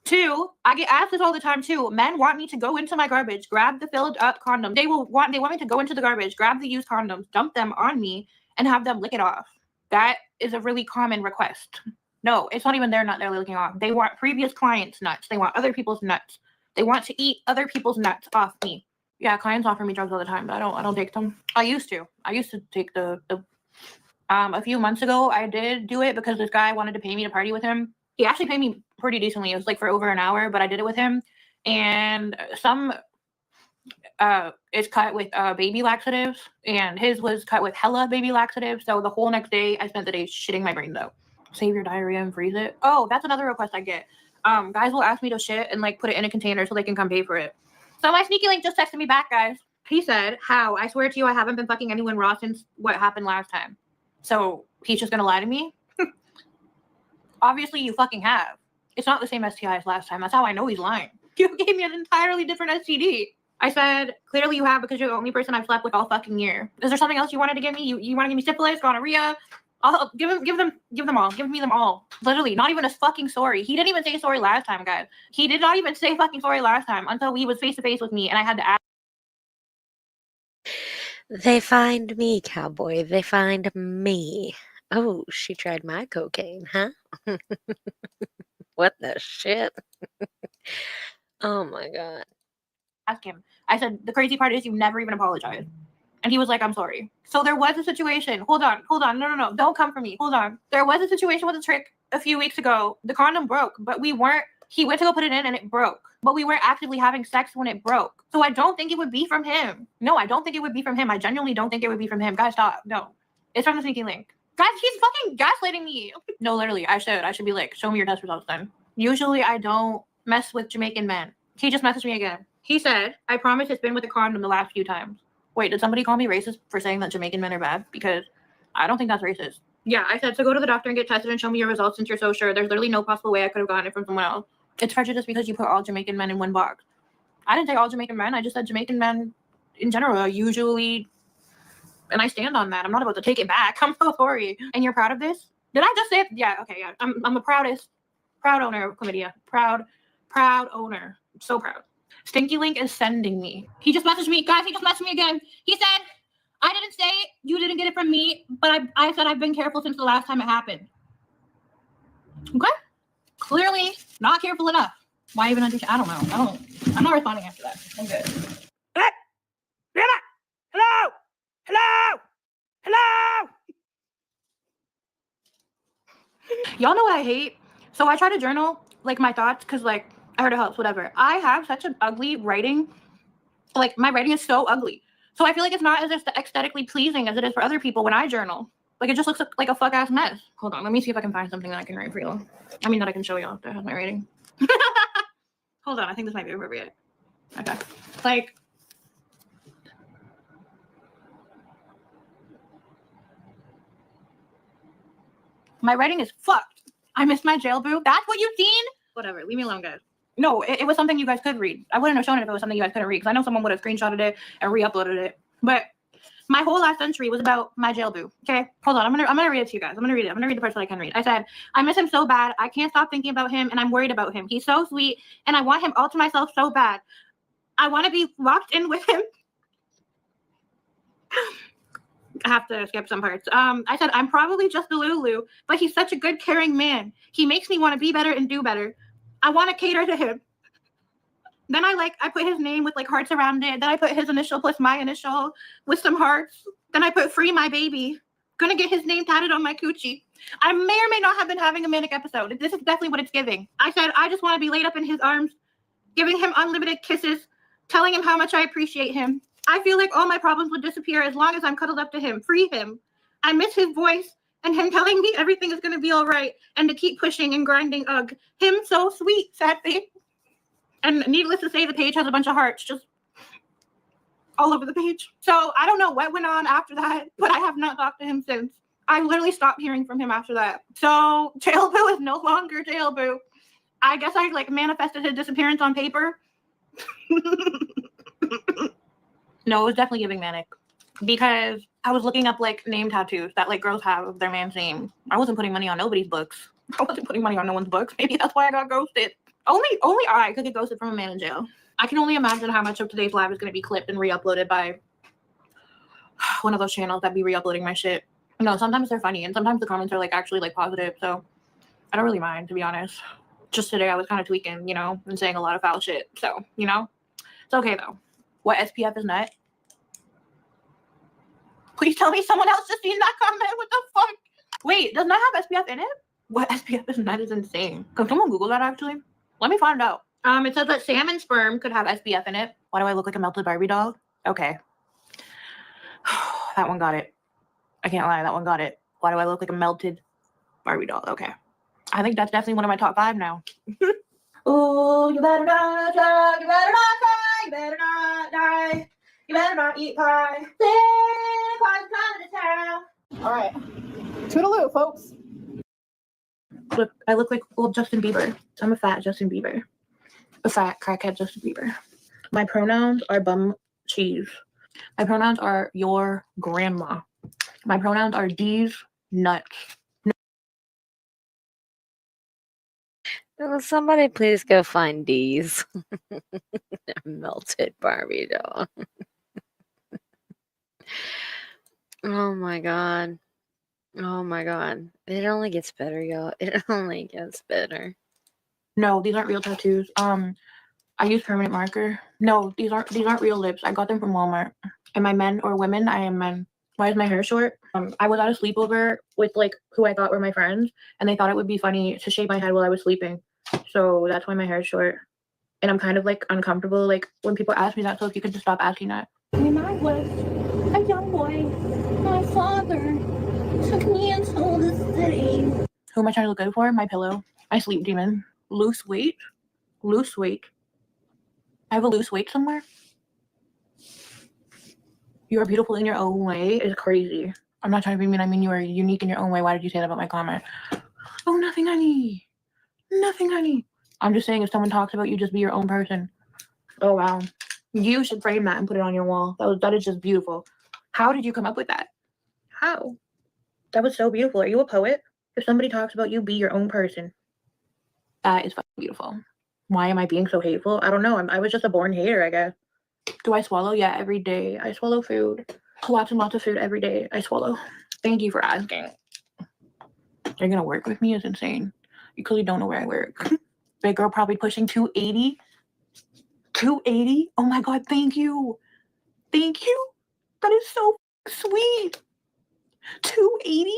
2, I get asked this all the time too. Men want me to go into my garbage, grab the filled up condom. They want me to go into the garbage, grab the used condoms, dump them on me, and have them lick it off. That is a really common request. No, it's not even their nut they're licking off. They want previous clients' nuts. They want other people's nuts. They want to eat other people's nuts off me. Yeah, clients offer me drugs all the time, but I don't take them. I used to take the a few months ago, I did do it because this guy wanted to pay me to party with him. He actually paid me pretty decently. It was like for over an hour, but I did it with him. And some is cut with baby laxatives, and his was cut with hella baby laxatives. So the whole next day, I spent the day shitting my brains out. Save your diarrhea and freeze it. Oh, that's another request I get. Guys will ask me to shit and like put it in a container so they can come pay for it. So my sneaky link just texted me back, guys. He said, how? I swear to you, I haven't been fucking anyone raw since what happened last time. So he's just gonna lie to me? Obviously you fucking have. It's not the same STI as last time. That's how I know he's lying. You gave me an entirely different STD. I said, clearly you have, because you're the only person I've slept with all fucking year. Is there something else you wanted to give me? You want to give me syphilis, gonorrhea? I'll give them all. Give me them all. Literally, not even a fucking sorry. He didn't even say sorry last time, guys. He did not even say fucking sorry last time until he was face to face with me and I had to ask. They find me, cowboy. They find me. Oh, she tried my cocaine, huh? What the shit? Oh my God. Ask him. I said, the crazy part is you never even apologized. And he was like, I'm sorry. So there was a situation. Hold on. No. Don't come for me. Hold on. There was a situation with a trick a few weeks ago. The condom broke, but he went to go put it in and it broke. But we weren't actively having sex when it broke. So I don't think it would be from him. No, I don't think it would be from him. I genuinely don't think it would be from him. Guys, stop. No. It's from the sneaky link. Guys, he's fucking gaslighting me. No, literally, I should be like, show me your test results then. Usually I don't mess with Jamaican men. He just messaged me again. He said, I promise it's been with a condom the last few times. Wait, did somebody call me racist for saying that Jamaican men are bad? Because I don't think that's racist. Yeah, I said, so go to the doctor and get tested and show me your results since you're so sure. There's literally no possible way I could have gotten it from someone else. It's prejudice because you put all Jamaican men in one box. I didn't say all Jamaican men. I just said Jamaican men in general are usually, and I stand on that. I'm not about to take it back. I'm so sorry. And you're proud of this? Did I just say it? Yeah, okay, yeah. I'm the proud owner of chlamydia. Proud owner. So proud. Stinky Link is sending me. He just messaged me. Guys, he just messaged me again. He said, I didn't say you didn't get it from me, but I said I've been careful since the last time it happened. Okay? Clearly not careful enough. Why even understand? I don't know. I'm not responding after that. I'm good. Hello! Y'all know what I hate? So I try to journal like my thoughts because like I heard it helps, whatever. I have such an ugly writing. Like my writing is so ugly. So I feel like it's not as aesthetically pleasing as it is for other people when I journal. Like it just looks like a fuck ass mess. Hold on, let me see if I can find something that I can write for y'all. I mean that I can show y'all that has my writing. Hold on, I think this might be appropriate. Okay. Like my writing is fucked. I missed my jail boo. That's what you've seen? Whatever, leave me alone, guys. No, it was something you guys could read. I wouldn't have shown it if it was something you guys couldn't read because I know someone would have screenshotted it and re-uploaded it. But My whole last entry was about my jail boo. Okay, hold on. I'm gonna read it to you guys. I'm gonna read the parts that I can read. I said, I miss him so bad. I can't stop thinking about him, and I'm worried about him. He's so sweet, and I want him all to myself so bad. I want to be locked in with him. I have to skip some parts. I said, I'm probably just a Lulu, but he's such a good, caring man. He makes me want to be better and do better. I want to cater to him. Then I put his name with like hearts around it. Then I put his initial plus my initial with some hearts. Then I put free my baby. Gonna get his name tatted on my coochie. I may or may not have been having a manic episode. This is definitely what it's giving. I said, I just want to be laid up in his arms, giving him unlimited kisses, telling him how much I appreciate him. I feel like all my problems would disappear as long as I'm cuddled up to him. Free him. I miss his voice and him telling me everything is going to be all right and to keep pushing and grinding. Ugh. Him so sweet, sad thing. And needless to say, the page has a bunch of hearts just all over the page. So I don't know what went on after that, but I have not talked to him since. I literally stopped hearing from him after that. So Jail Boo is no longer Jail Boo. I guess I like manifested his disappearance on paper. No, it was definitely giving manic because I was looking up like name tattoos that like girls have of their man's name. I wasn't putting money on nobody's books. I wasn't putting money on no one's books. Maybe that's why I got ghosted. Only I could get ghosted from a man in jail. I can only imagine how much of today's live is going to be clipped and re-uploaded by one of those channels that be re-uploading my shit. No, sometimes they're funny and sometimes the comments are like actually like positive. So I don't really mind, to be honest. Just today I was kind of tweaking, you know, and saying a lot of foul shit. So, you know, it's okay though. What SPF is nut? Please tell me someone else just seen that comment. What the fuck? Wait, does nut have SPF in it? What SPF is nut is insane. Can someone Google that actually? Let me find out. It says that salmon sperm could have SPF in it. Why do I look like a melted Barbie doll? Okay. That one got it. I can't lie, that one got it. Why do I look like a melted Barbie doll? Okay. I think that's definitely one of my top 5 now. Ooh, you better not die, you better not cry, you better not die, you better not eat pie. Pie's coming to town. All right. Toodaloo, folks. Look, I look like old Justin Bieber. I'm a fat Justin Bieber. A fat crackhead Justin Bieber. My pronouns are bum cheese. My pronouns are your grandma. My pronouns are these nuts. Will somebody please go find D's? Melted Barbie doll. Oh my god. Oh my god. It only gets better, y'all. It only gets better. No, these aren't real tattoos. I use permanent marker. No, these aren't real lips. I got them from Walmart. Am I men or women? I am men. Why is my hair short? I was at a sleepover with like who I thought were my friends, and they thought it would be funny to shave my head while I was sleeping. So that's why my hair is short. And I'm kind of like uncomfortable like when people ask me that, so if you could just stop asking that. When I was a young boy, my father took me into the city. Who am I trying to look good for? My pillow. My sleep demon. Loose weight? Loose weight. I have a loose weight somewhere? You are beautiful in your own way is crazy. I'm not trying to be mean. I mean, you are unique in your own way. Why did you say that about my comment? Oh, nothing, honey. Nothing, honey. I'm just saying if someone talks about you, just be your own person. Oh, wow. You should frame that and put it on your wall. That is just beautiful. How did you come up with that? How? That was so beautiful. Are you a poet? If somebody talks about you, be your own person. That is fucking beautiful. Why am I being so hateful? I don't know. I was just a born hater, I guess. Do I swallow? Yeah, every day. I swallow food. Lots and lots of food every day. I swallow. Thank you for asking. You're gonna work with me is insane. You clearly don't know where I work. Big girl probably pushing 280. 280? Oh my god, thank you. Thank you. That is so sweet. 280?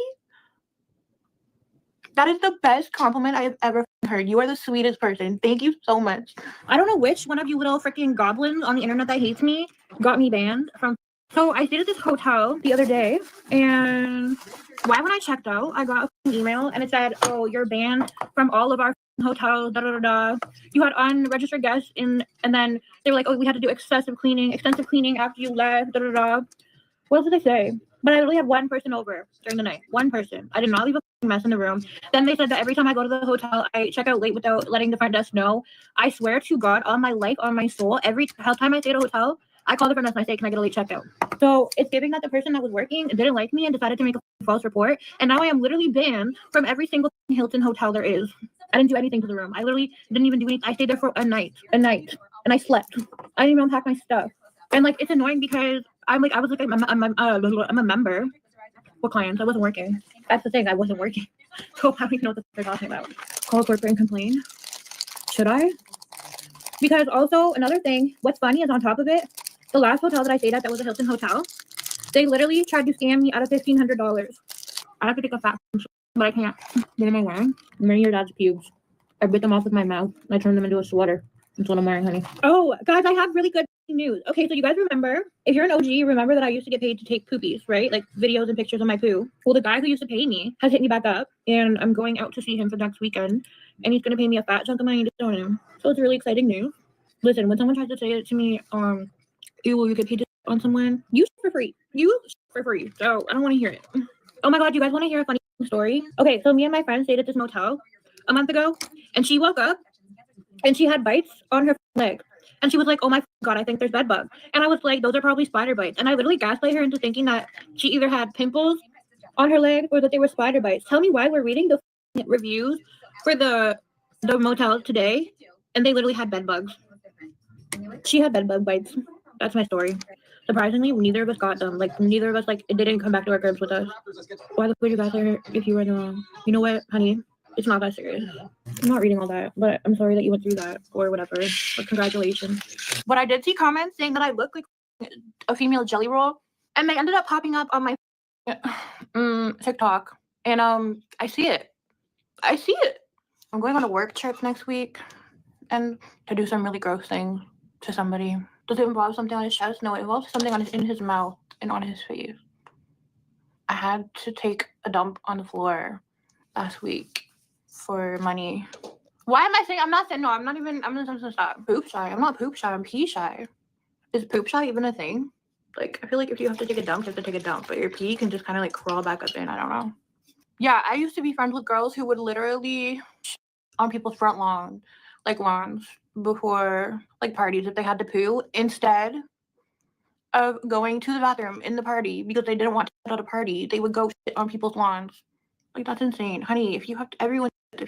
That is the best compliment I have ever heard. You are the sweetest person. Thank you so much. I don't know which one of you little freaking goblins on the internet that hates me got me banned from. So I stayed at this hotel the other day, and when I checked out, I got an email, and it said, "Oh, you're banned from all of our hotels. Da da da da. You had unregistered guests in," and then they were like, "Oh, we had to do extensive cleaning after you left." Da da da. What else did they say? But I literally had one person over during the night. One person. I did not leave a mess in the room. Then they said that every time I go to the hotel, I check out late without letting the front desk know. I swear to God, on my life, on my soul, every time I stay at a hotel, I called the front desk and I said, can I get a late checkout? So it's giving that the person that was working didn't like me and decided to make a false report. And now I am literally banned from every single Hilton hotel there is. I didn't do anything to the room. I literally didn't even do anything. I stayed there for a night, and I slept. I didn't even unpack my stuff. And like, it's annoying because I'm a member with clients. I wasn't working. That's the thing. I wasn't working. So I don't even know what they're talking about. Call corporate and complain. Should I? Because also another thing, what's funny is on top of it, the last hotel that I stayed at that was a Hilton hotel, they literally tried to scam me out of $1,500. I have to take a fat, but I can't. What am I wearing? I'm wearing your dad's pubes. I bit them off with my mouth. I turned them into a sweater. That's what I'm wearing, honey. Oh, guys, I have really good news. Okay, so you guys remember, if you're an OG, you remember that I used to get paid to take poopies, right? Like videos and pictures of my poo. Well, the guy who used to pay me has hit me back up, and I'm going out to see him for next weekend, and he's going to pay me a fat chunk of money to show him. So it's really exciting news. Listen, when someone tries to say it to me, you get paid to on someone, you for free. So I don't want to hear it. Oh my God, you guys want to hear a funny story? Okay, so me and my friend stayed at this motel a month ago, and she woke up and she had bites on her leg. And she was like, oh my God, I think there's bed bugs. And I was like, those are probably spider bites. And I literally gaslight her into thinking that she either had pimples on her leg or that they were spider bites. Tell me why we're reading the reviews for the motel today, and they literally had bed bugs. She had bed bug bites. That's my story. Surprisingly, neither of us got them. Like, neither of us, like, it didn't come back to our cribs with us. Why the fuck would you guys her if you were in the wrong? You know what, honey? It's not that serious. I'm not reading all that, but I'm sorry that you went through that or whatever. But congratulations. But I did see comments saying that I look like a female jelly roll, and they ended up popping up on my TikTok. And I see it. I'm going on a work trip next week and to do some really gross things to somebody. Does it involve something on his chest? No, it involves something in his mouth and on his face. I had to take a dump on the floor last week for money. Why am I saying? I'm not gonna stop. Poop shy. I'm not poop shy. I'm pee shy. Is poop shy even a thing? Like, I feel like if you have to take a dump, you have to take a dump. But your pee can just kind of like crawl back up in. I don't know. Yeah, I used to be friends with girls who would literally on people's front lawns before like parties if they had to poo instead of going to the bathroom in the party because they didn't want to go to a party. They would go shit on people's lawns. Like, that's insane, honey. If you have to,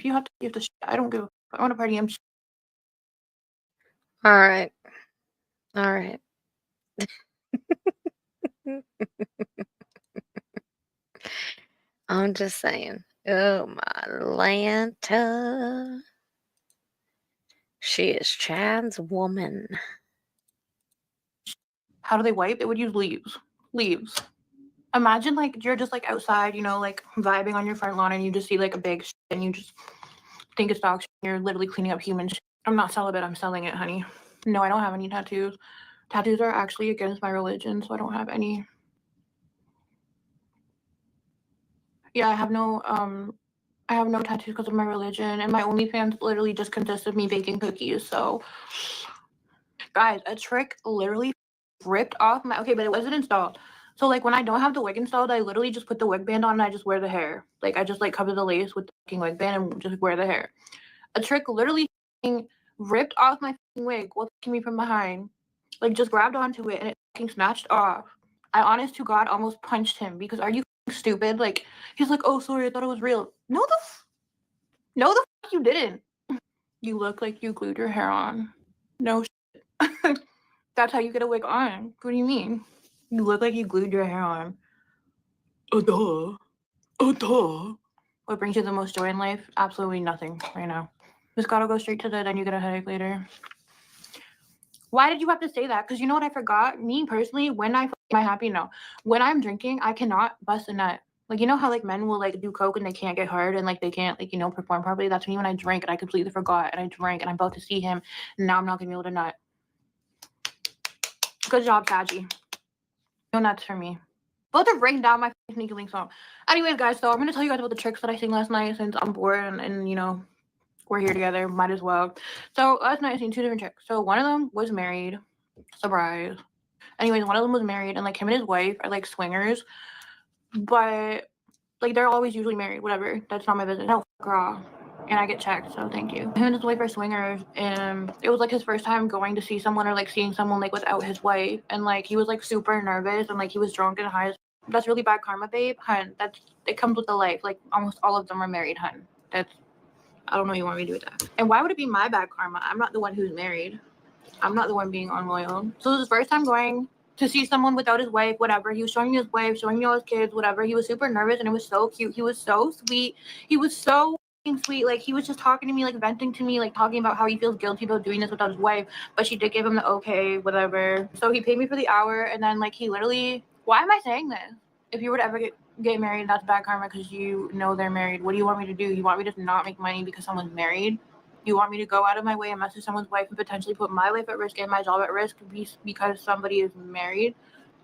you have to shit. I don't give a fuck. I want to party. All right. I'm just saying. Oh my Atlanta. She is trans woman. How do they wipe? They would use leaves. Imagine like you're just like outside, you know, like vibing on your front lawn, and you just see like a big shit, and you just think it's dog shit. You're literally cleaning up human shit. I'm not celibate. I'm selling it, honey. No, I don't have any tattoos. Tattoos are actually against my religion, so I don't have any. Yeah, I have no tattoos because of my religion, and my OnlyFans literally just consists of me baking cookies. So, guys, a trick literally ripped off my. Okay, but it wasn't installed. So like when I don't have the wig installed, I literally just put the wig band on and I just wear the hair. Like I just like cover the lace with the fucking wig band and just wear the hair. A trick literally ripped off my wig while taking me from behind. Like just grabbed onto it and it fucking snatched off. I honest to God almost punched him because are you stupid? Like he's like, oh sorry, I thought it was real. No the fuck you didn't. You look like you glued your hair on. No shit. That's how you get a wig on. What do you mean? You look like you glued your hair on. Oh duh. What brings you the most joy in life? Absolutely nothing right now. Just gotta go straight to the then you get a headache later. Why did you have to say that? Because you know what I forgot? Me personally, when I'm drinking, I cannot bust a nut. Like, you know how like men will like do coke and they can't get hard and like they can't like, you know, perform properly? That's me when I drink and I completely forgot and I drank and I'm about to see him and now I'm not gonna be able to nut. Good job, Taji. No nuts for me. Both are breaking down my sneaky link song. Anyways, guys, so I'm gonna tell you guys about the tricks that I seen last night since I'm bored and you know we're here together, might as well. So last night I seen two different tricks. So one of them was married. Surprise. Anyways, one of them was married and like him and his wife are like swingers, but like they're always usually married. Whatever. That's not my business. No, girl. and I get checked, so thank you. Him and his wife are swingers, and it was like his first time going to see someone or like seeing someone like without his wife, and like he was like super nervous and like he was drunk and high. That's really bad karma, babe. Hun, it comes with the life. Like almost all of them are married, hun. I don't know what you want me to do with that. And why would it be my bad karma? I'm not the one who's married. I'm not the one being unloyal. So this is his first time going to see someone without his wife, whatever. He was showing me his wife, showing me all his kids, whatever. He was super nervous and it was so cute. He was so sweet. He was so sweet. Like he was just talking to me, like venting to me, like talking about how he feels guilty about doing this without his wife. But she did give him the okay, whatever. So he paid me for the hour and then like he literally, why am I saying this? If you were to ever get married, that's bad karma because you know they're married. What do you want me to do? You want me to not make money because someone's married? You want me to go out of my way and message someone's wife and potentially put my life at risk and my job at risk because somebody is married?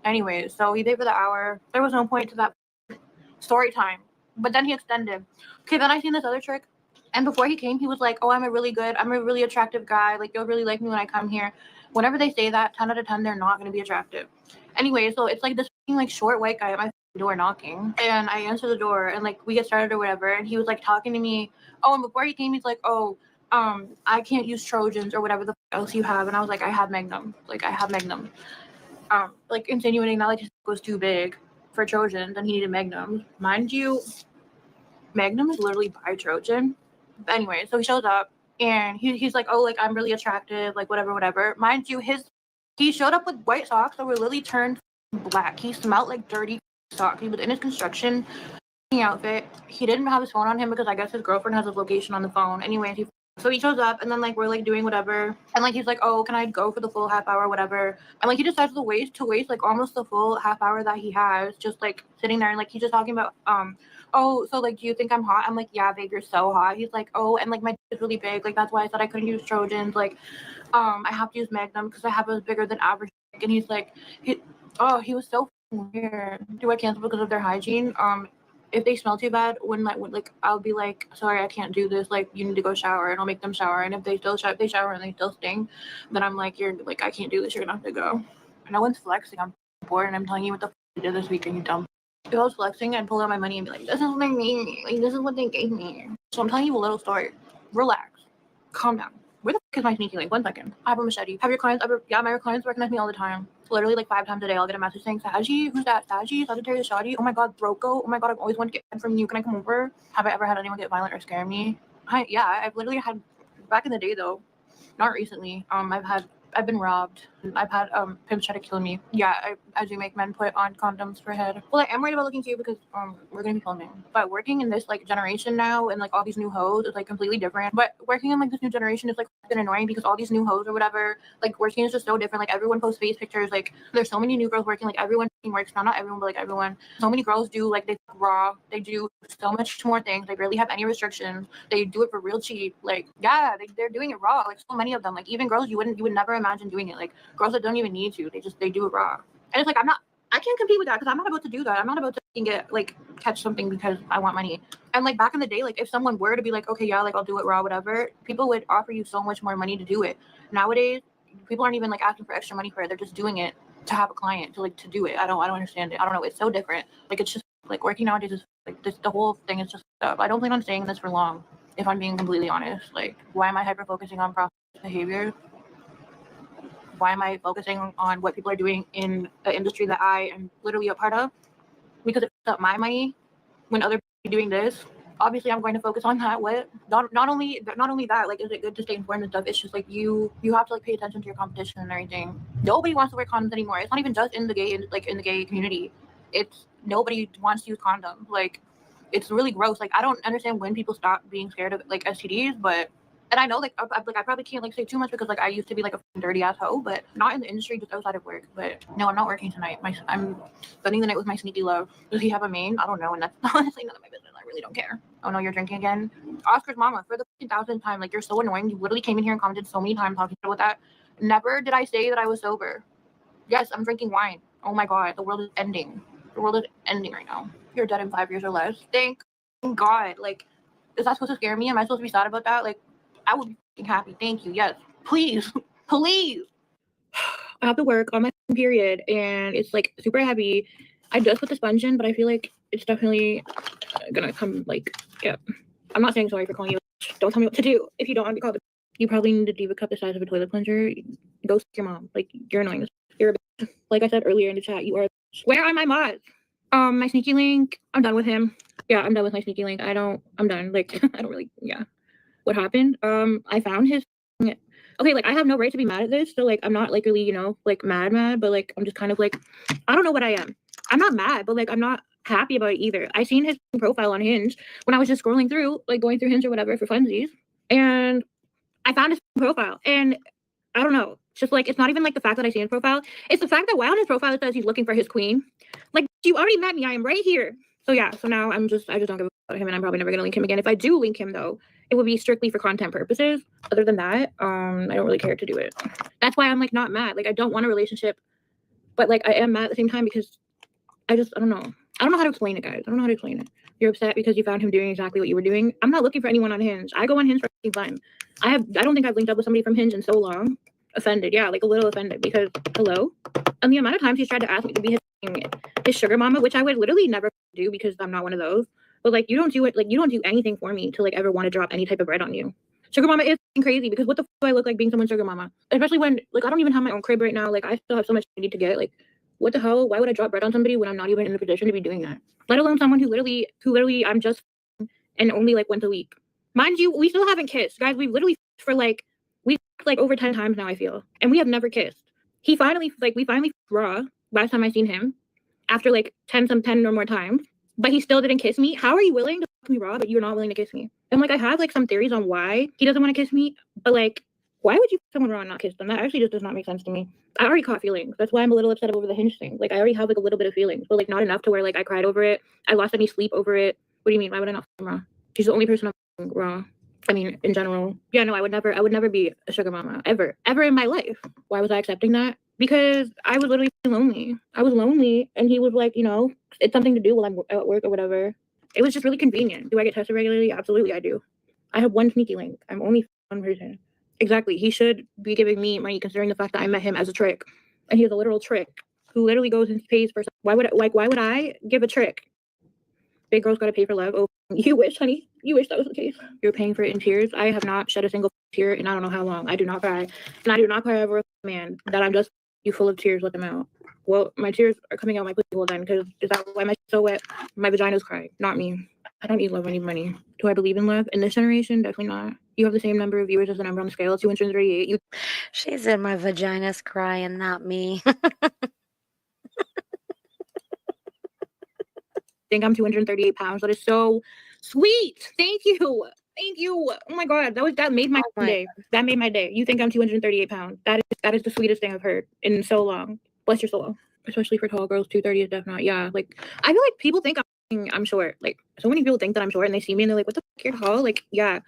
Anyways, so he paid for the hour. There was no point to that story time. But then he extended. Okay, then I seen this other trick. And before he came, he was like, oh, I'm a really attractive guy. Like, you'll really like me when I come here. Whenever they say that, 10 out of 10, they're not going to be attractive. Anyway, so it's like this like short white guy at my door knocking. And I answer the door and like we get started or whatever. And he was like talking to me. Oh, and before he came, he's like, oh, I can't use Trojans or whatever the else you have. And I was like, I have Magnum. Like, I have Magnum. Like insinuating that like his was too big for Trojans and he needed Magnum. Mind you, Magnum is literally by Trojan. But anyway, so he shows up and he's like, oh, like I'm really attractive, like whatever. Mind you, he showed up with white socks that were literally turned black. He smelled like dirty socks. He was in his construction outfit. He didn't have his phone on him because I guess his girlfriend has his location on the phone. Anyway, so he shows up and then like we're like doing whatever and like he's like, oh, can I go for the full half hour, whatever. And like he decides to waste like almost the full half hour that he has just like sitting there and like he's just talking about oh, so like do you think I'm hot? I'm like, yeah, babe, you're so hot. He's like, oh, and like my dick is really big, like that's why I said I couldn't use Trojans, like I have to use Magnum because I have a bigger than average dick. And he's like he was so weird. Do I cancel because of their hygiene? If they smell too bad, when I'll be like, sorry, I can't do this. Like, you need to go shower, and I'll make them shower. And if they shower and they still stink, then I'm like, you're like, I can't do this. You're gonna have to go. No one's flexing. I'm bored, and I'm telling you what the you did this weekend. You dumb. If I was flexing, I'd pull out my money and be like, this is what I mean. Like, this is what they gave me. So I'm telling you a little story. Relax. Calm down. Where the f is my sneaky link? 1 second. I have a machete. Have your clients ever? Yeah, my clients recognize me all the time. Literally like 5 times a day, I'll get a message saying, Saji, who's that? Saji, Sagittarius Shadi. Oh my God, Broco. Oh my God, I've always wanted to get from you. Can I come over? Have I ever had anyone get violent or scare me? I've literally had, back in the day though, not recently. I've been robbed. I've had pimps try to kill me. Yeah, as you make men put on condoms for head. Well, I am worried about looking cute because we're gonna be filming. But working in this like generation now and like all these new hoes is like completely different. But working in like this new generation is like been annoying because all these new hoes or whatever, like working is just so different. Like everyone posts face pictures. Like there's so many new girls working. Like everyone works. Not everyone, but like everyone. So many girls do like they raw. They do so much more things. They barely have any restrictions. They do it for real cheap. Like yeah, they're doing it raw. Like so many of them. Like even girls you would never imagine doing it. Like girls that don't even need to. They do it raw. And it's like I can't compete with that because I'm not about to do that. I'm not about to get like catch something because I want money. And like back in the day, like if someone were to be like, okay, yeah, like I'll do it raw, whatever, people would offer you so much more money to do it. Nowadays, people aren't even like asking for extra money for it. They're just doing it to have a client to do it. I don't understand it. I don't know. It's so different. Like it's just like working nowadays is like this. The whole thing is just stuff. I don't plan on staying this for long. If I'm being completely honest, like why am I hyper focusing on prostitute behavior? Why am I focusing on what people are doing in the industry that I am literally a part of? Because it's up my money when other people are doing this. Obviously, I'm going to focus on that. What? Not only that. Like, is it good to stay informed and stuff? It's just like you have to like pay attention to your competition and everything. Nobody wants to wear condoms anymore. It's not even just in the gay community. It's nobody wants to use condoms. Like, it's really gross. Like, I don't understand when people stop being scared of like STDs, but. And I know, like, I probably can't, like, say too much because, like, I used to be, like, a dirty ass hoe, but not in the industry, just outside of work. But, no, I'm not working tonight. I'm spending the night with my sneaky love. Does he have a main? I don't know, and that's honestly none of my business. I really don't care. Oh, no, you're drinking again? Oscar's mama, for the 1,000th time, like, you're so annoying. You literally came in here and commented so many times talking about that. Never did I say that I was sober. Yes, I'm drinking wine. Oh, my God, the world is ending. The world is ending right now. You're dead in 5 years or less. Thank God. Like, is that supposed to scare me? Am I supposed to be sad about that? Like, I would be happy. Thank you. Yes. Please. Please. I have to work on my period and it's like super heavy. I just put the sponge in, but I feel like it's definitely gonna come like, yeah. I'm not saying sorry for calling you don't tell me what to do. If you don't want to be called you probably need to leave a cup the size of a toilet plunger. Go see your mom. Like, you're annoying. You're a bitch. Like I said earlier in the chat, you are a bitch. Where are my mods? My sneaky link, I'm done with him. Yeah, I'm done with my sneaky link. I'm done. Like, I don't really, yeah. What happened? I found his, okay, like, I have no right to be mad at this. So, like, I'm not, like, really, like, mad, but, like, I'm just kind of, like, I don't know what I am. I'm not mad, but, like, I'm not happy about it either. I seen his profile on Hinge when I was just scrolling through, like, going through Hinge or whatever for funsies. And I found his profile. And I don't know. It's just, like, it's not even, like, the fact that I see his profile. It's the fact that while on his profile it says he's looking for his queen. Like, you already met me. I am right here. So, yeah. So now I just don't give a fuck about him, and I'm probably never going to link him again. If I do link him, though, it would be strictly for content purposes. Other than that, I don't really care to do it. That's why I'm, like, not mad. Like, I don't want a relationship, but, like, I am mad at the same time because I don't know. I don't know how to explain it, guys. I don't know how to explain it. You're upset because you found him doing exactly what you were doing. I'm not looking for anyone on Hinge. I go on Hinge for fun. I don't think I've linked up with somebody from Hinge in so long. Offended, yeah, like a little offended because hello. And the amount of times he's tried to ask me to be his sugar mama, which I would literally never do because I'm not one of those. But like, you don't do it, like, you don't do anything for me to like ever want to drop any type of bread on you. Sugar mama is crazy because what the do I look like being someone's sugar mama? Especially when like I don't even have my own crib right now. Like I still have so much I need to get. Like, what the hell? Why would I drop bread on somebody when I'm not even in a position to be doing that? Let alone someone who literally I'm just and only like once a week. Mind you, we still haven't kissed, guys. We've literally for like over 10 times now, I feel, and we have never kissed. We finally raw last time I seen him after like 10 or more times, but he still didn't kiss me. How are you willing to fuck me raw, but you're not willing to kiss me? And like I have like some theories on why he doesn't want to kiss me, but like why would you fuck someone raw and not kiss them? That actually just does not make sense to me. I already caught feelings. That's why I'm a little upset over the Hinge thing. Like I already have like a little bit of feelings, but like not enough to where like I cried over it. I lost any sleep over it. What do you mean? Why would I not fuck him raw? She's the only person I'm raw. I mean, in general. Yeah, no, I would never be a sugar mama, ever in my life. Why was I accepting that? Because I was literally lonely. I was lonely, and he was like, it's something to do while I'm at work or whatever. It was just really convenient. Do I get tested regularly? Absolutely, I do. I have one sneaky link. I'm only one person. Exactly. He should be giving me money considering the fact that I met him as a trick. And he is a literal trick who literally goes and pays for why would I give a trick? Big girls gotta pay for love. Oh, you wish, honey. You wish that was the case. You're paying for it in tears. I have not shed a single tear in I don't know how long. I do not cry. And I do not cry over a man that I'm just you full of tears, let them out. Well, my tears are coming out my pussy hole then because is that why my so wet? My vagina's crying, not me. I don't need love, I need money. Do I believe in love? In this generation, definitely not. You have the same number of viewers as the number on the scale, 238. She said my vagina's crying, not me. Think I'm 238 pounds. That is so sweet. Thank you. Oh my god, that made my day. That made my day. You think I'm 238 pounds? That is the sweetest thing I've heard in so long. Bless your soul. Especially for tall girls, 230 is definitely not. Yeah, like I feel like people think I'm short. Like so many people think that I'm short, and they see me and they're like, "What the fuck, you're tall?" Like, yeah.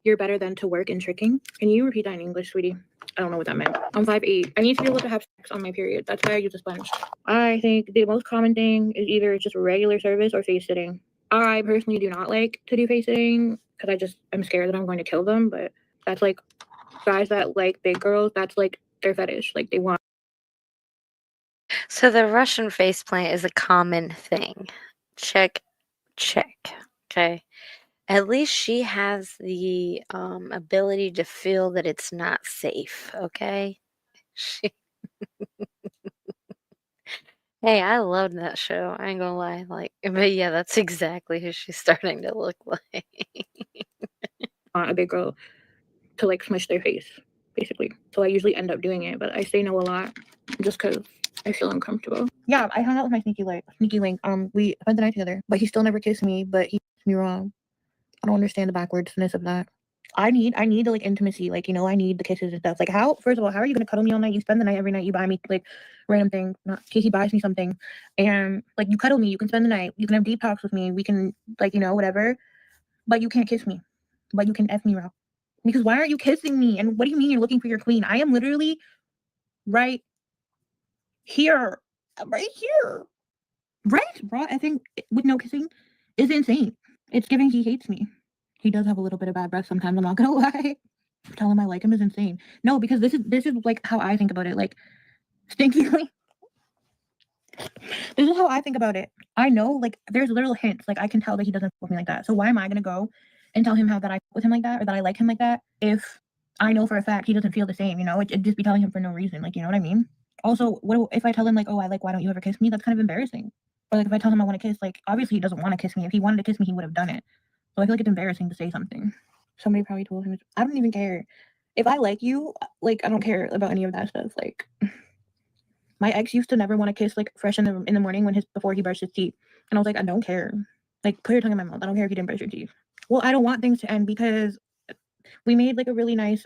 You're better than to work in tricking. Can you repeat that in English, sweetie? I don't know what that meant. I'm 5'8". I need to be able to have sex on my period. That's why I use a sponge. I think the most common thing is either just regular service or face sitting. I personally do not like to do face sitting because I'm scared that I'm going to kill them. But that's like guys that like big girls. That's like their fetish. Like they want. So the Russian faceplant is a common thing. Check. Okay. At least she has the ability to feel that it's not safe. Okay. Hey, I loved that show. I ain't gonna lie. Like, but yeah, that's exactly who she's starting to look like. A big girl to like smush their face, basically. So I usually end up doing it, but I say no a lot just because I feel uncomfortable. Yeah, I hung out with my sneaky link. We spent the night together, but he still never kissed me. But he kissed me wrong. I don't understand the backwardsness of that. I need the like intimacy, like I need the kisses and stuff. Like first of all, how are you gonna cuddle me all night? You spend the night every night. You buy me like random things. Not Casey buys me something, and like you cuddle me. You can spend the night. You can have deep talks with me. We can like whatever, but you can't kiss me. But you can f me raw. Because why aren't you kissing me? And what do you mean you're looking for your queen? I am literally right here. Right here. Right? Raw effing with no kissing is insane. It's giving he hates me. He does have a little bit of bad breath sometimes, I'm not gonna lie. Tell him I like him is insane. No, because this is like how I think about it. Like stinkily. This is how I think about it. I know like there's little hints. Like I can tell that he doesn't fuck me like that. So why am I gonna go and tell him how that I with him like that or that I like him like that if I know for a fact he doesn't feel the same, you know? It'd just be telling him for no reason, like, you know what I mean? Also, what if I tell him like, oh, why don't you ever kiss me? That's kind of embarrassing. Or like if I tell him I want to kiss, like obviously he doesn't want to kiss me. If he wanted to kiss me, he would have done it. So I feel like it's embarrassing to say something. Somebody probably told him. I don't even care. If I like you, like I don't care about any of that stuff. Like my ex used to never want to kiss like fresh in the morning before he brushed his teeth, and I was like, I don't care. Like put your tongue in my mouth. I don't care if you didn't brush your teeth. Well, I don't want things to end because we made like a really nice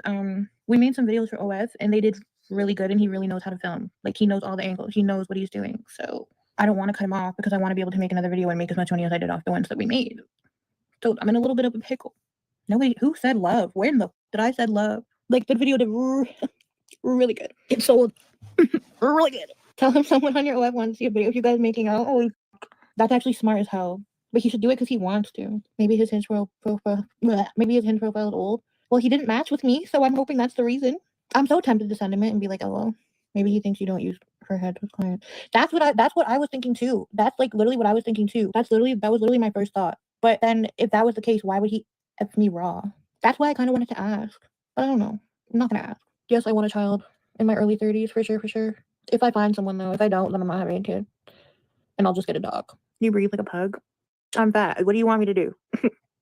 we made some videos for OF and they did really good and he really knows how to film. Like he knows all the angles. He knows what he's doing. So I don't want to cut him off because I want to be able to make another video and make as much money as I did off the ones that we made. So I'm in a little bit of a pickle. Nobody who said love. When the did I said love? Like the video did really good. It sold really good. Tell him someone on your OF wants to see a video of you guys making out. Oh, that's actually smart as hell. But he should do it because he wants to. Maybe his Hinge profile. Maybe his Hinge profile is old. Well, he didn't match with me, so I'm hoping that's the reason. I'm so tempted to send him it and be like, oh well, maybe he thinks you don't use her head with clients. That's what I was thinking too. That's like literally what I was thinking too. That was literally my first thought. But then if that was the case, why would he F me raw? That's why I kind of wanted to ask. But I don't know. I'm not gonna ask. Yes, I want a child in my early 30s for sure. If I find someone though, if I don't, then I'm not having a kid. And I'll just get a dog. You breathe like a pug. I'm fat. What do you want me to do?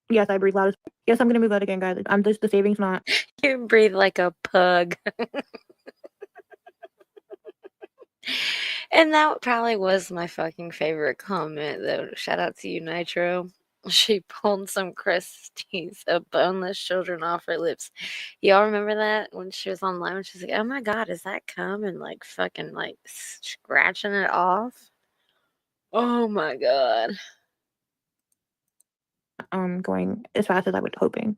Yes, I breathe loud as yes, I'm gonna move out again, guys. I'm just the savings not. You breathe like a pug. And that probably was my fucking favorite comment, though. Shout out to you, Nitro. She pulled some crusties of boneless children off her lips. Y'all remember that when she was online? When she's like, "Oh my god, is that cum?" And like fucking like scratching it off. Oh my god. Going as fast as I was hoping.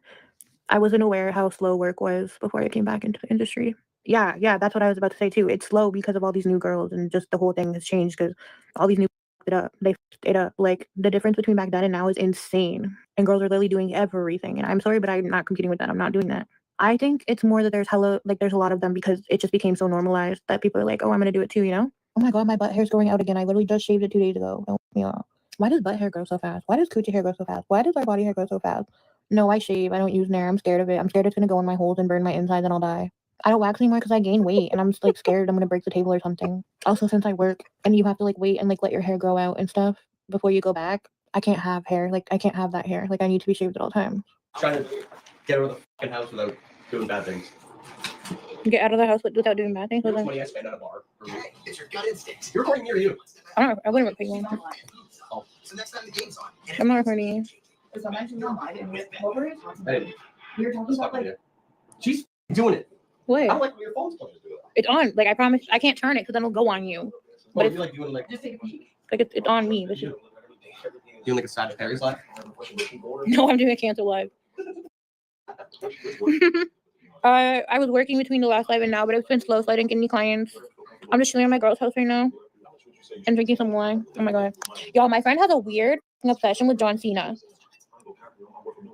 I wasn't aware how slow work was before I came back into the industry. Yeah, that's what I was about to say too. It's slow because of all these new girls and just the whole thing has changed because all these new it up. They it up. Like the difference between back then and now is insane. And girls are literally doing everything. And I'm sorry, but I'm not competing with that. I'm not doing that. I think it's more that there's a lot of them because it just became so normalized that people are like, oh, I'm gonna do it too, you know? Oh my god, my butt hair's growing out again. I literally just shaved it 2 days ago. Don't piss me off. Why does butt hair grow so fast? Why does coochie hair grow so fast? Why does our body hair grow so fast? No, I shave. I don't use Nair. I'm scared of it. I'm scared it's gonna go in my holes and burn my insides and I'll die. I don't wax anymore because I gain weight and I'm just like scared I'm gonna break the table or something. Also, since I work and you have to like wait and like let your hair grow out and stuff before you go back, I can't have hair. Like I can't have that hair. Like I need to be shaved at all times. Trying to get out of the fucking house without doing bad things. Get out of the house without doing bad things. How much money I spend at a bar. It's your gut instinct. You're recording near you. I don't know. I wouldn't report you. Oh. So next time the game's on. I'm not recording you. What were you talking about? You were talking about like she's doing it. What? I don't like when your phone's supposed to do it. It's on. Like I promise, I can't turn it because then it'll go on you. But But if you like doing like it's on me. This is, doing like a Sagittarius live. no, I'm doing a cancel live. I was working between the last live and now, but it's been slow, so I didn't get any clients. I'm just chilling at my girl's house right now and drinking some wine. Oh my god, y'all! My friend has a weird obsession with John Cena.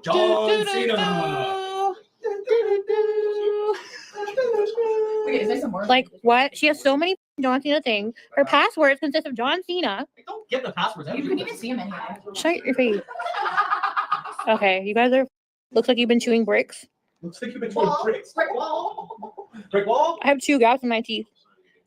John Cena. Wait, is there some more? Like what? She has so many John Cena things. Her passwords consist of John Cena. Don't get the passwords. You couldn't even see him anyway. Shut your face. Okay, you guys are. Looks like you've been chewing bricks. Looks like you've been doing bricks. Brick wall. Brick wall. I have 2 gaps in my teeth.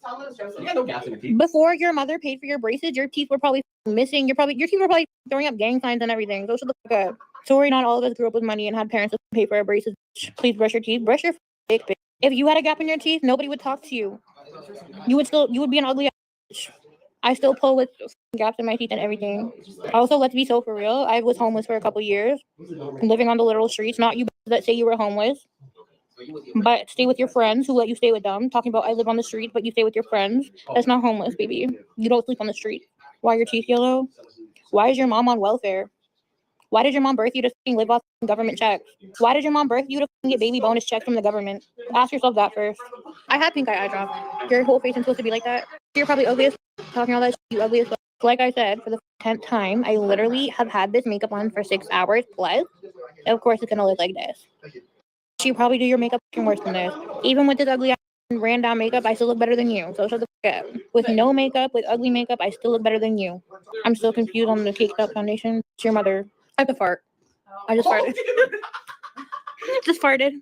Tell him Joseph. You got no gas in your teeth. Before your mother paid for your braces, your teeth were probably missing. Your teeth were probably throwing up gang signs and everything. Go shut the fuck up. Sorry, not all of us grew up with money and had parents that pay for our braces. Please brush your teeth. Brush your dick, bitch. If you had a gap in your teeth, nobody would talk to you. You would be an ugly bitch. I still pull with gaps in my teeth and everything. Also, let's be so for real. I was homeless for a couple years, living on the literal streets. Not you that say you were homeless, but stay with your friends who let you stay with them. Talking about I live on the street, but you stay with your friends. That's not homeless, baby. You don't sleep on the street. Why are your teeth yellow? Why is your mom on welfare? Why did your mom birth you to live off government checks? Why did your mom birth you to get baby bonus checks from the government? Ask yourself that first. I had pink eye drop. Your whole face is supposed to be like that. You're probably ugly as talking all that shit. You ugly as fuck. Like I said, for the 10th time, I literally have had this makeup on for 6 hours plus. Of course, it's gonna look like this. You probably do your makeup worse than this. Even with this ugly ran down makeup, I still look better than you. So shut the fuck up. With no makeup, with ugly makeup, I still look better than you. I'm still confused on the caked up foundation. It's your mother. I have to fart. I just farted. Just farted.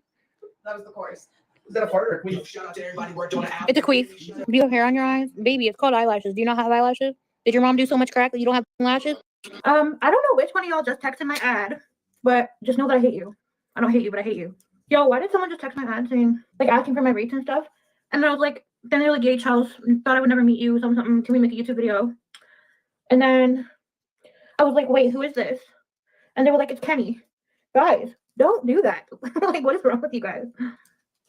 That was the chorus. Is that a fart or a queef? Shout out to everybody working on the app. It's a queef. Do you have hair on your eyes? Baby, it's called eyelashes. Do you not have eyelashes? Did your mom do so much crack that you don't have lashes? I don't know which one of y'all just texted my ad, but just know that I hate you. I don't hate you, but I hate you. Yo, why did someone just text my ad saying, like, asking for my rates and stuff? And then I was like, then they're like, Gage House, thought I would never meet you, something, can we make a YouTube video? And then I was like, wait, who is this? And they were like, it's Kenny. Guys, don't do that. Like, what is wrong with you guys?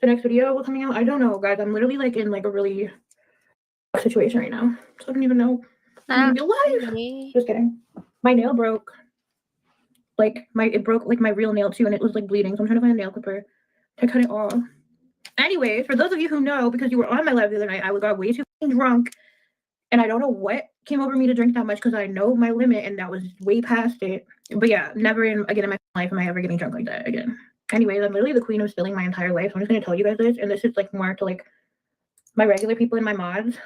The next video will coming out? I don't know, guys. I'm literally like in like a really situation right now. So I don't even know. I'm gonna be alive. Just kidding. My nail broke. Like it broke like my real nail too, and it was like bleeding. So I'm trying to find a nail clipper to cut it off. Anyways, for those of you who know, because you were on my live the other night, I got way too drunk, and I don't know what came over me to drink that much because I know my limit, and that was way past it. But yeah, never again in my life am I ever getting drunk like that again. Anyways, I'm literally the queen of spilling my entire life. So I'm just gonna tell you guys this, and this is like more to like my regular people and my mods.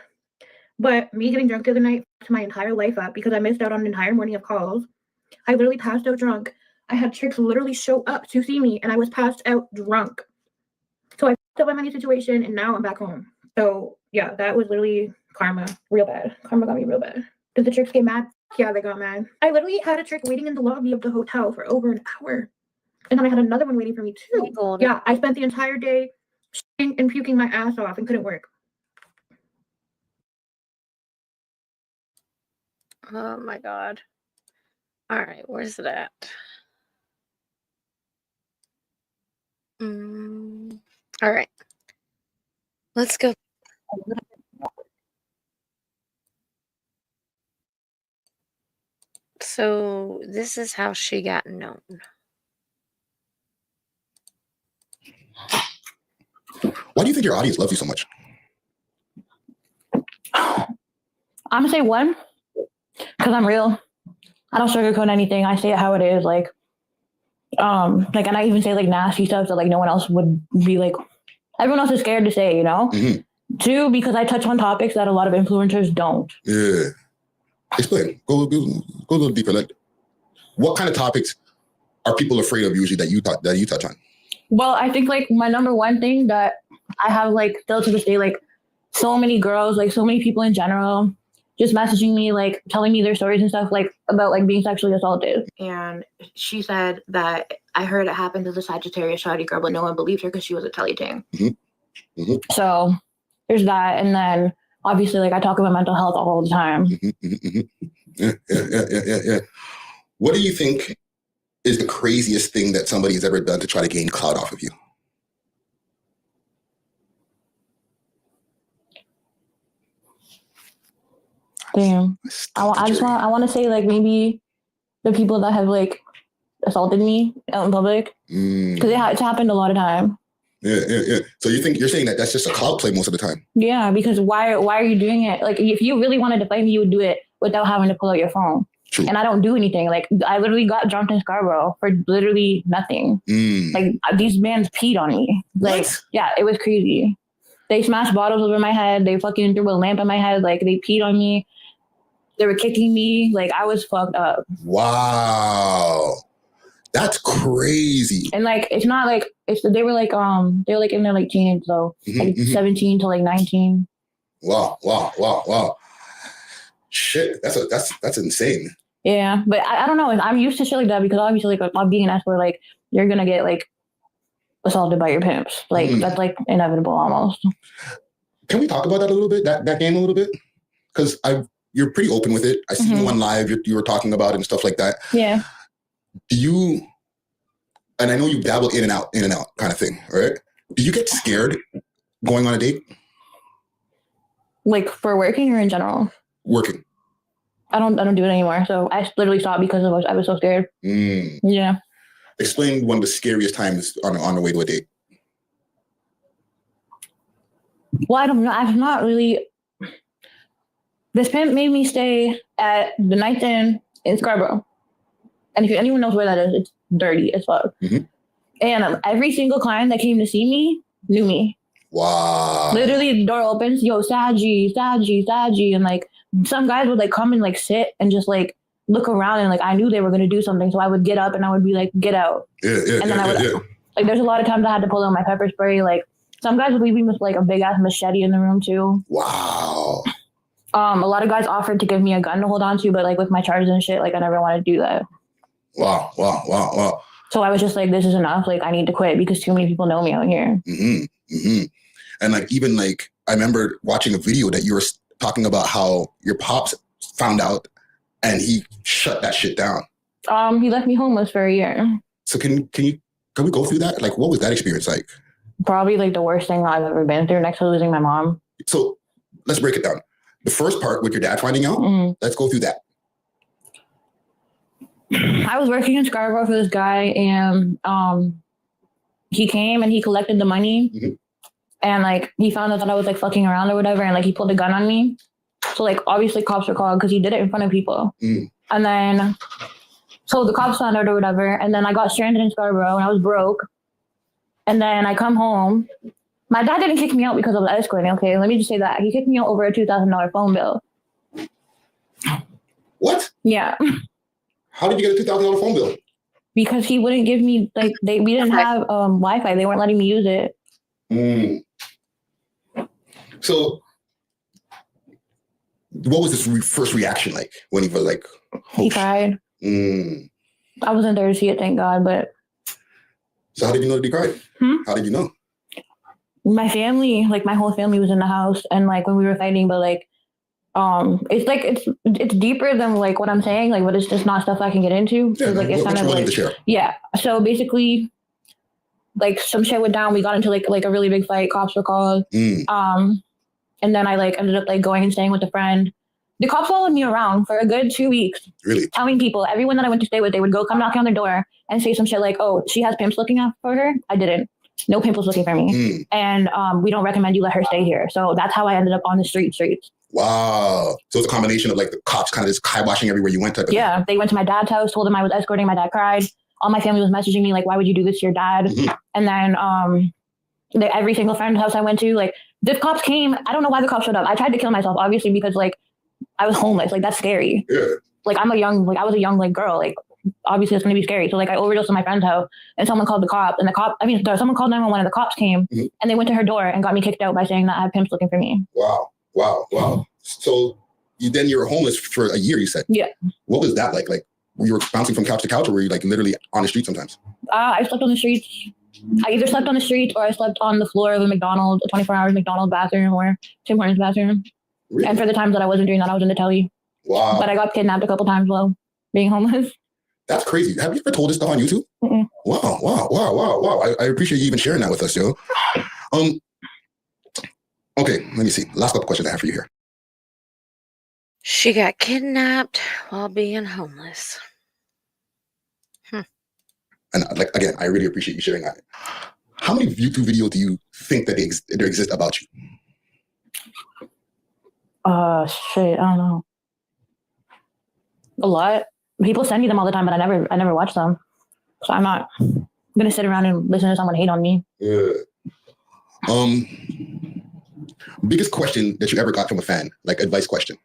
But me getting drunk the other night to my entire life up because I missed out on an entire morning of calls. I literally passed out drunk. I had chicks literally show up to see me, and I was passed out drunk. So I fucked up my money situation, and now I'm back home. So yeah, that was literally karma, real bad. Karma got me real bad. Did the chicks get mad? Yeah, they got mad. I literally had a chick waiting in the lobby of the hotel for over an hour. And then I had another one waiting for me too. Yeah, I spent the entire day shitting and puking my ass off and couldn't work. Oh my God. All right, where's it at? All right. Let's go. So this is how she got known. Why do you think your audience loves you so much? I'm gonna say one, because I'm real. I don't sugarcoat anything. I say it how it is. Like, and I even say like nasty stuff that like no one else would be like. Everyone else is scared to say, you know. Mm-hmm. Two, because I touch on topics that a lot of influencers don't. Yeah. Explain. Go a little deeper. Like, what kind of topics are people afraid of usually that you touch on? Well, I think like my number one thing that I have like still to this day, like so many girls, like so many people in general, just messaging me, like telling me their stories and stuff like about like being sexually assaulted. And she said that I heard it happened to the Sagittarius shawty girl, but no one believed her because she was a teleting. Mm-hmm. Mm-hmm. So there's that. And then obviously like I talk about mental health all the time. Mm-hmm. Mm-hmm. Yeah. What do you think is the craziest thing that somebody has ever done to try to gain clout off of you? Damn. I want to say like maybe the people that have like assaulted me out in public, because it's happened a lot of time. Yeah. So you're saying that that's just a clout play most of the time? Yeah, because why are you doing it? Like if you really wanted to fight me, you would do it without having to pull out your phone. True. And I don't do anything. Like I literally got jumped in Scarborough for literally nothing. Like these men peed on me. Like what? Yeah, it was crazy. They smashed bottles over my head. They fucking threw a lamp on my head. Like they peed on me. They were kicking me. Like I was fucked up. Wow. That's crazy. And like it's not like they were like in their like teenage though. Like 17 to like 19. Wow. Shit. That's insane. Yeah. But I don't know. I'm used to shit like that because obviously like I'm being an escort, like you're gonna get like assaulted by your pimps. Like that's like inevitable almost. Can we talk about that a little bit? That game a little bit? Because you're pretty open with it. I see you on live. You were talking about it and stuff like that. Yeah. Do you? And I know you dabble in and out kind of thing, right? Do you get scared going on a date? Like for working or in general? Working. I don't do it anymore. So I literally stopped because I was so scared. Yeah. Explain one of the scariest times on the way to a date. Well, I don't know. I've not really. This pimp made me stay at the Ninth Inn in Scarborough. And if anyone knows where that is, it's dirty as fuck. And every single client that came to see me knew me. Wow. Literally, the door opens, yo, Saji. And like some guys would like come and like sit and just like look around and like I knew they were gonna do something, so I would get up and I would be like, get out. And then I would like there's a lot of times I had to pull out my pepper spray. Like some guys would leave me with like a big ass machete in the room too. Wow. A lot of guys offered to give me a gun to hold on to, but like with my charges and shit, like I never wanted to do that. Wow. So I was just like, this is enough. Like I need to quit because too many people know me out here. And like even like I remember watching a video that you were talking about how your pops found out and he shut that shit down. He left me homeless for a year. So can we go through that? Like what was that experience like? Probably like the worst thing I've ever been through next to losing my mom. So let's break it down. The first part with your dad finding out, let's go through that. I was working in Scarborough for this guy and he came and he collected the money and like he found out that I was like fucking around or whatever and like he pulled a gun on me. So like obviously cops were called because he did it in front of people. And then so the cops found out or whatever and then I got stranded in Scarborough and I was broke. And then I come home. My dad didn't kick me out because of the escorting, okay? Let me just say that. He kicked me out over a $2,000 phone bill. What? Yeah. How did you get a $2,000 phone bill? Because he wouldn't give me, like, we didn't have Wi-Fi. They weren't letting me use it. So what was his first reaction like when he was like, he cried. I wasn't there to see it, thank God, but. So how did you know that he cried? How did you know? My family, like my whole family was in the house and like when we were fighting, but like, it's like, it's deeper than like what I'm saying, like, but it's just not stuff I can get into. Yeah, like, it's kind of like, yeah. So basically like some shit went down. We got into like a really big fight. Cops were called. And then I like ended up like going and staying with a friend. The cops followed me around for a good 2 weeks. Really? Telling people, everyone that I went to stay with, they would go come knocking on their door and say some shit like, oh, she has pimps looking out for her. I didn't. No pimp was looking for me. And we don't recommend you let her stay here. So that's how I ended up on the streets. Wow. So it's a combination of like the cops kind of just kiboshing everywhere you went. Yeah. They went to my dad's house, told him I was escorting. My dad cried. All my family was messaging me like, why would you do this to your dad? And then every single friend's house I went to, like the cops came. I don't know why the cops showed up. I tried to kill myself, obviously, because like I was homeless. Like that's scary. Yeah. Like I was a young like girl. Like obviously it's going to be scary. So like I overdosed in my friend's house and someone called the cop and someone called 911 and the cops came and they went to her door and got me kicked out by saying that I have pimps looking for me. Wow. So you were homeless for a year, you said? Yeah. What was that like? Like you were bouncing from couch to couch or were you like literally on the street sometimes? I slept on the streets. I either slept on the street or I slept on the floor of a McDonald's, a 24-hour McDonald's bathroom or Tim Hortons bathroom. Really? And for the times that I wasn't doing that, I was in the telly. Wow. But I got kidnapped a couple times while being homeless. That's crazy. Have you ever told this stuff on YouTube? Wow. I appreciate you even sharing that with us, yo. Okay, let me see. Last couple questions I have for you here. She got kidnapped while being homeless. And like again, I really appreciate you sharing that. How many YouTube videos do you think that there exist about you? Shit, I don't know. A lot. People send me them all the time, but I never watch them. So I'm not gonna sit around and listen to someone hate on me. Yeah. Biggest question that you ever got from a fan, like advice question.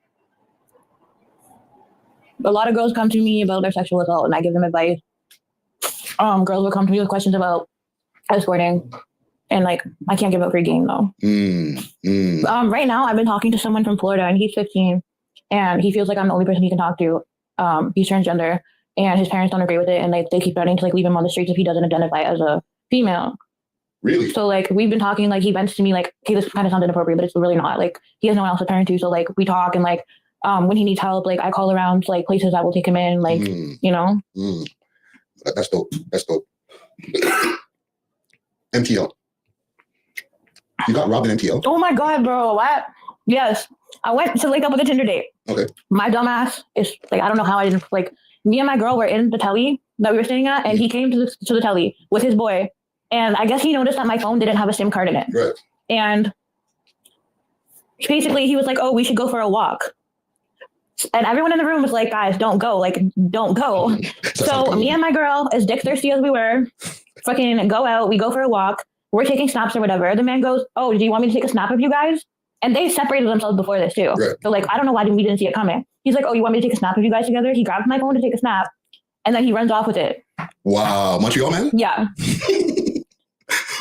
A lot of girls come to me about their sexual assault and I give them advice. Girls will come to me with questions about escorting and like, I can't give up free game though. Right now I've been talking to someone from Florida and he's 15 and he feels like I'm the only person he can talk to. He's transgender and his parents don't agree with it. And like, they keep threatening to like leave him on the streets if he doesn't identify as a female. Really? So like, we've been talking, like he vents to me like, okay, this kind of sounds inappropriate, but it's really not. Like he has no one else to turn to. So like, we talk and like, when he needs help, like I call around to like places that will take him in, like, you know? That's dope. MTL. You got robbed in MTL? Oh my God, bro. What? Yes. I went to link up with a Tinder date. Okay. My dumbass is like, I don't know how I didn't, like, me and my girl were in the telly that we were staying at, and he came to the telly with his boy. And I guess he noticed that my phone didn't have a SIM card in it. Right. And basically he was like, oh, we should go for a walk. And everyone in the room was like, guys, don't go. Like, don't go. So me and my girl, as dick thirsty as we were, fucking go out. We go for a walk. We're taking snaps or whatever. The man goes, oh, do you want me to take a snap of you guys? And they separated themselves before this too. Right. So like, I don't know why we didn't see it coming. He's like, oh, you want me to take a snap of you guys together? He grabs my phone to take a snap, and then he runs off with it. Wow, Montreal man. Yeah.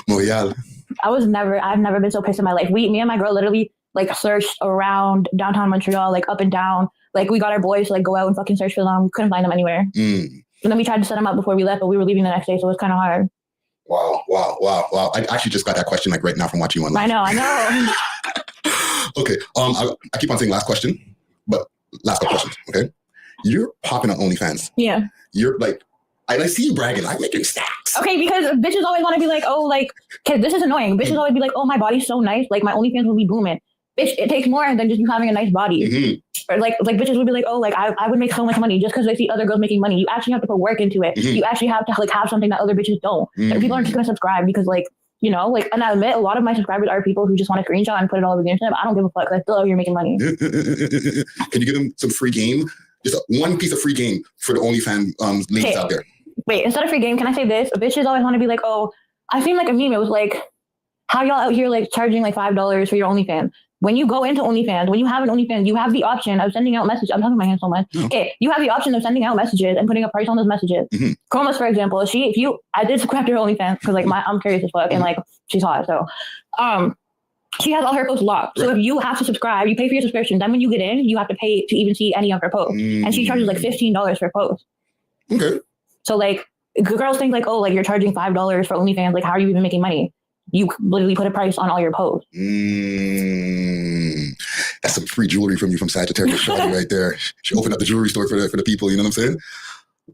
Montreal. I've never been so pissed in my life. Me and my girl literally like searched around downtown Montreal, like up and down. Like we got our boys to like go out and fucking search for them. We couldn't find them anywhere. And then we tried to set them up before we left, but we were leaving the next day, so it was kind of hard. Wow. I actually just got that question like right now from watching you online. I know. Okay. I keep on saying last question, but last couple questions. Okay. You're popping on OnlyFans. Yeah. You're like, I see you bragging. I'm making stacks. Okay, because bitches always want to be like, oh, like, cause this is annoying. Bitches always be like, oh, my body's so nice. Like, my OnlyFans will be booming. Bitch, it takes more than just you having a nice body. Or like bitches would be like, oh, like, I would make so much money just because they see other girls making money. You actually have to put work into it. You actually have to like have something that other bitches don't. And people aren't just going to subscribe because like, you know, like, and I admit a lot of my subscribers are people who just want to screenshot and put it all over the internet. But I don't give a fuck because I still out here making money. Can you give them some free game? Just one piece of free game for the OnlyFans ladies out there. Wait, instead of free game, can I say this? Bitches always want to be like, oh, I seen like a meme. It was like, how y'all out here like charging like $5 for your OnlyFans? When you go into OnlyFans, when you have an OnlyFans, you have the option of sending out messages. I'm talking my hands so much. Okay, you have the option of sending out messages and putting a price on those messages. Chromas, for example, I did subscribe to her OnlyFans because like I'm curious as fuck and like she's hot. So, she has all her posts locked. So if you have to subscribe, you pay for your subscription. Then when you get in, you have to pay to even see any of her posts. And she charges like $15 per post. Okay. So like girls think like, oh, like you're charging $5 for OnlyFans. Like how are you even making money? You literally put a price on all your posts. That's some free jewelry from you from Sagittarius Shawty right there. She opened up the jewelry store for the people. You know what I'm saying?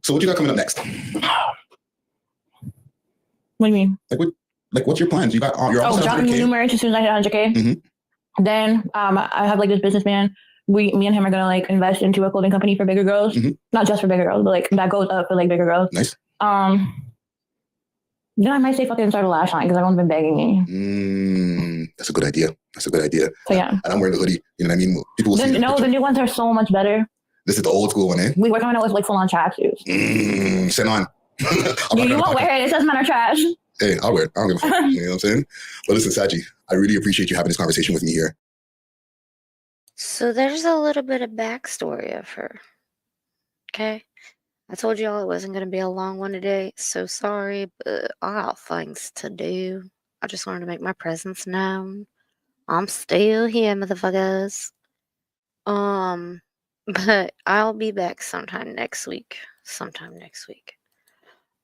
So what you got coming up next? What do you mean? Like what's your plans? You got you're almost dropping new merch as soon as I hit 100K. Then I have like this businessman. Me and him are gonna like invest into a clothing company for bigger girls. Not just for bigger girls, but like that goes up for like bigger girls. Nice. Then I might say fucking start a lash line because everyone's been begging me. That's a good idea. So yeah. And I'm wearing the hoodie. You know what I mean? People will see. No, the new ones are so much better. This is the old school one, eh? We're coming out with like full on tracksuits. Send on. You won't wear it. It says men are trash. Hey, I'll wear it. I don't give a fuck. You know what I'm saying? But listen, Saji, I really appreciate you having this conversation with me here. So there's a little bit of backstory of her. Okay? I told y'all it wasn't going to be a long one today. So sorry, but I got things to do. I just wanted to make my presence known. I'm still here, motherfuckers. But I'll be back sometime next week.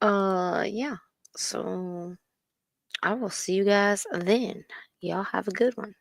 Yeah. So I will see you guys then. Y'all have a good one.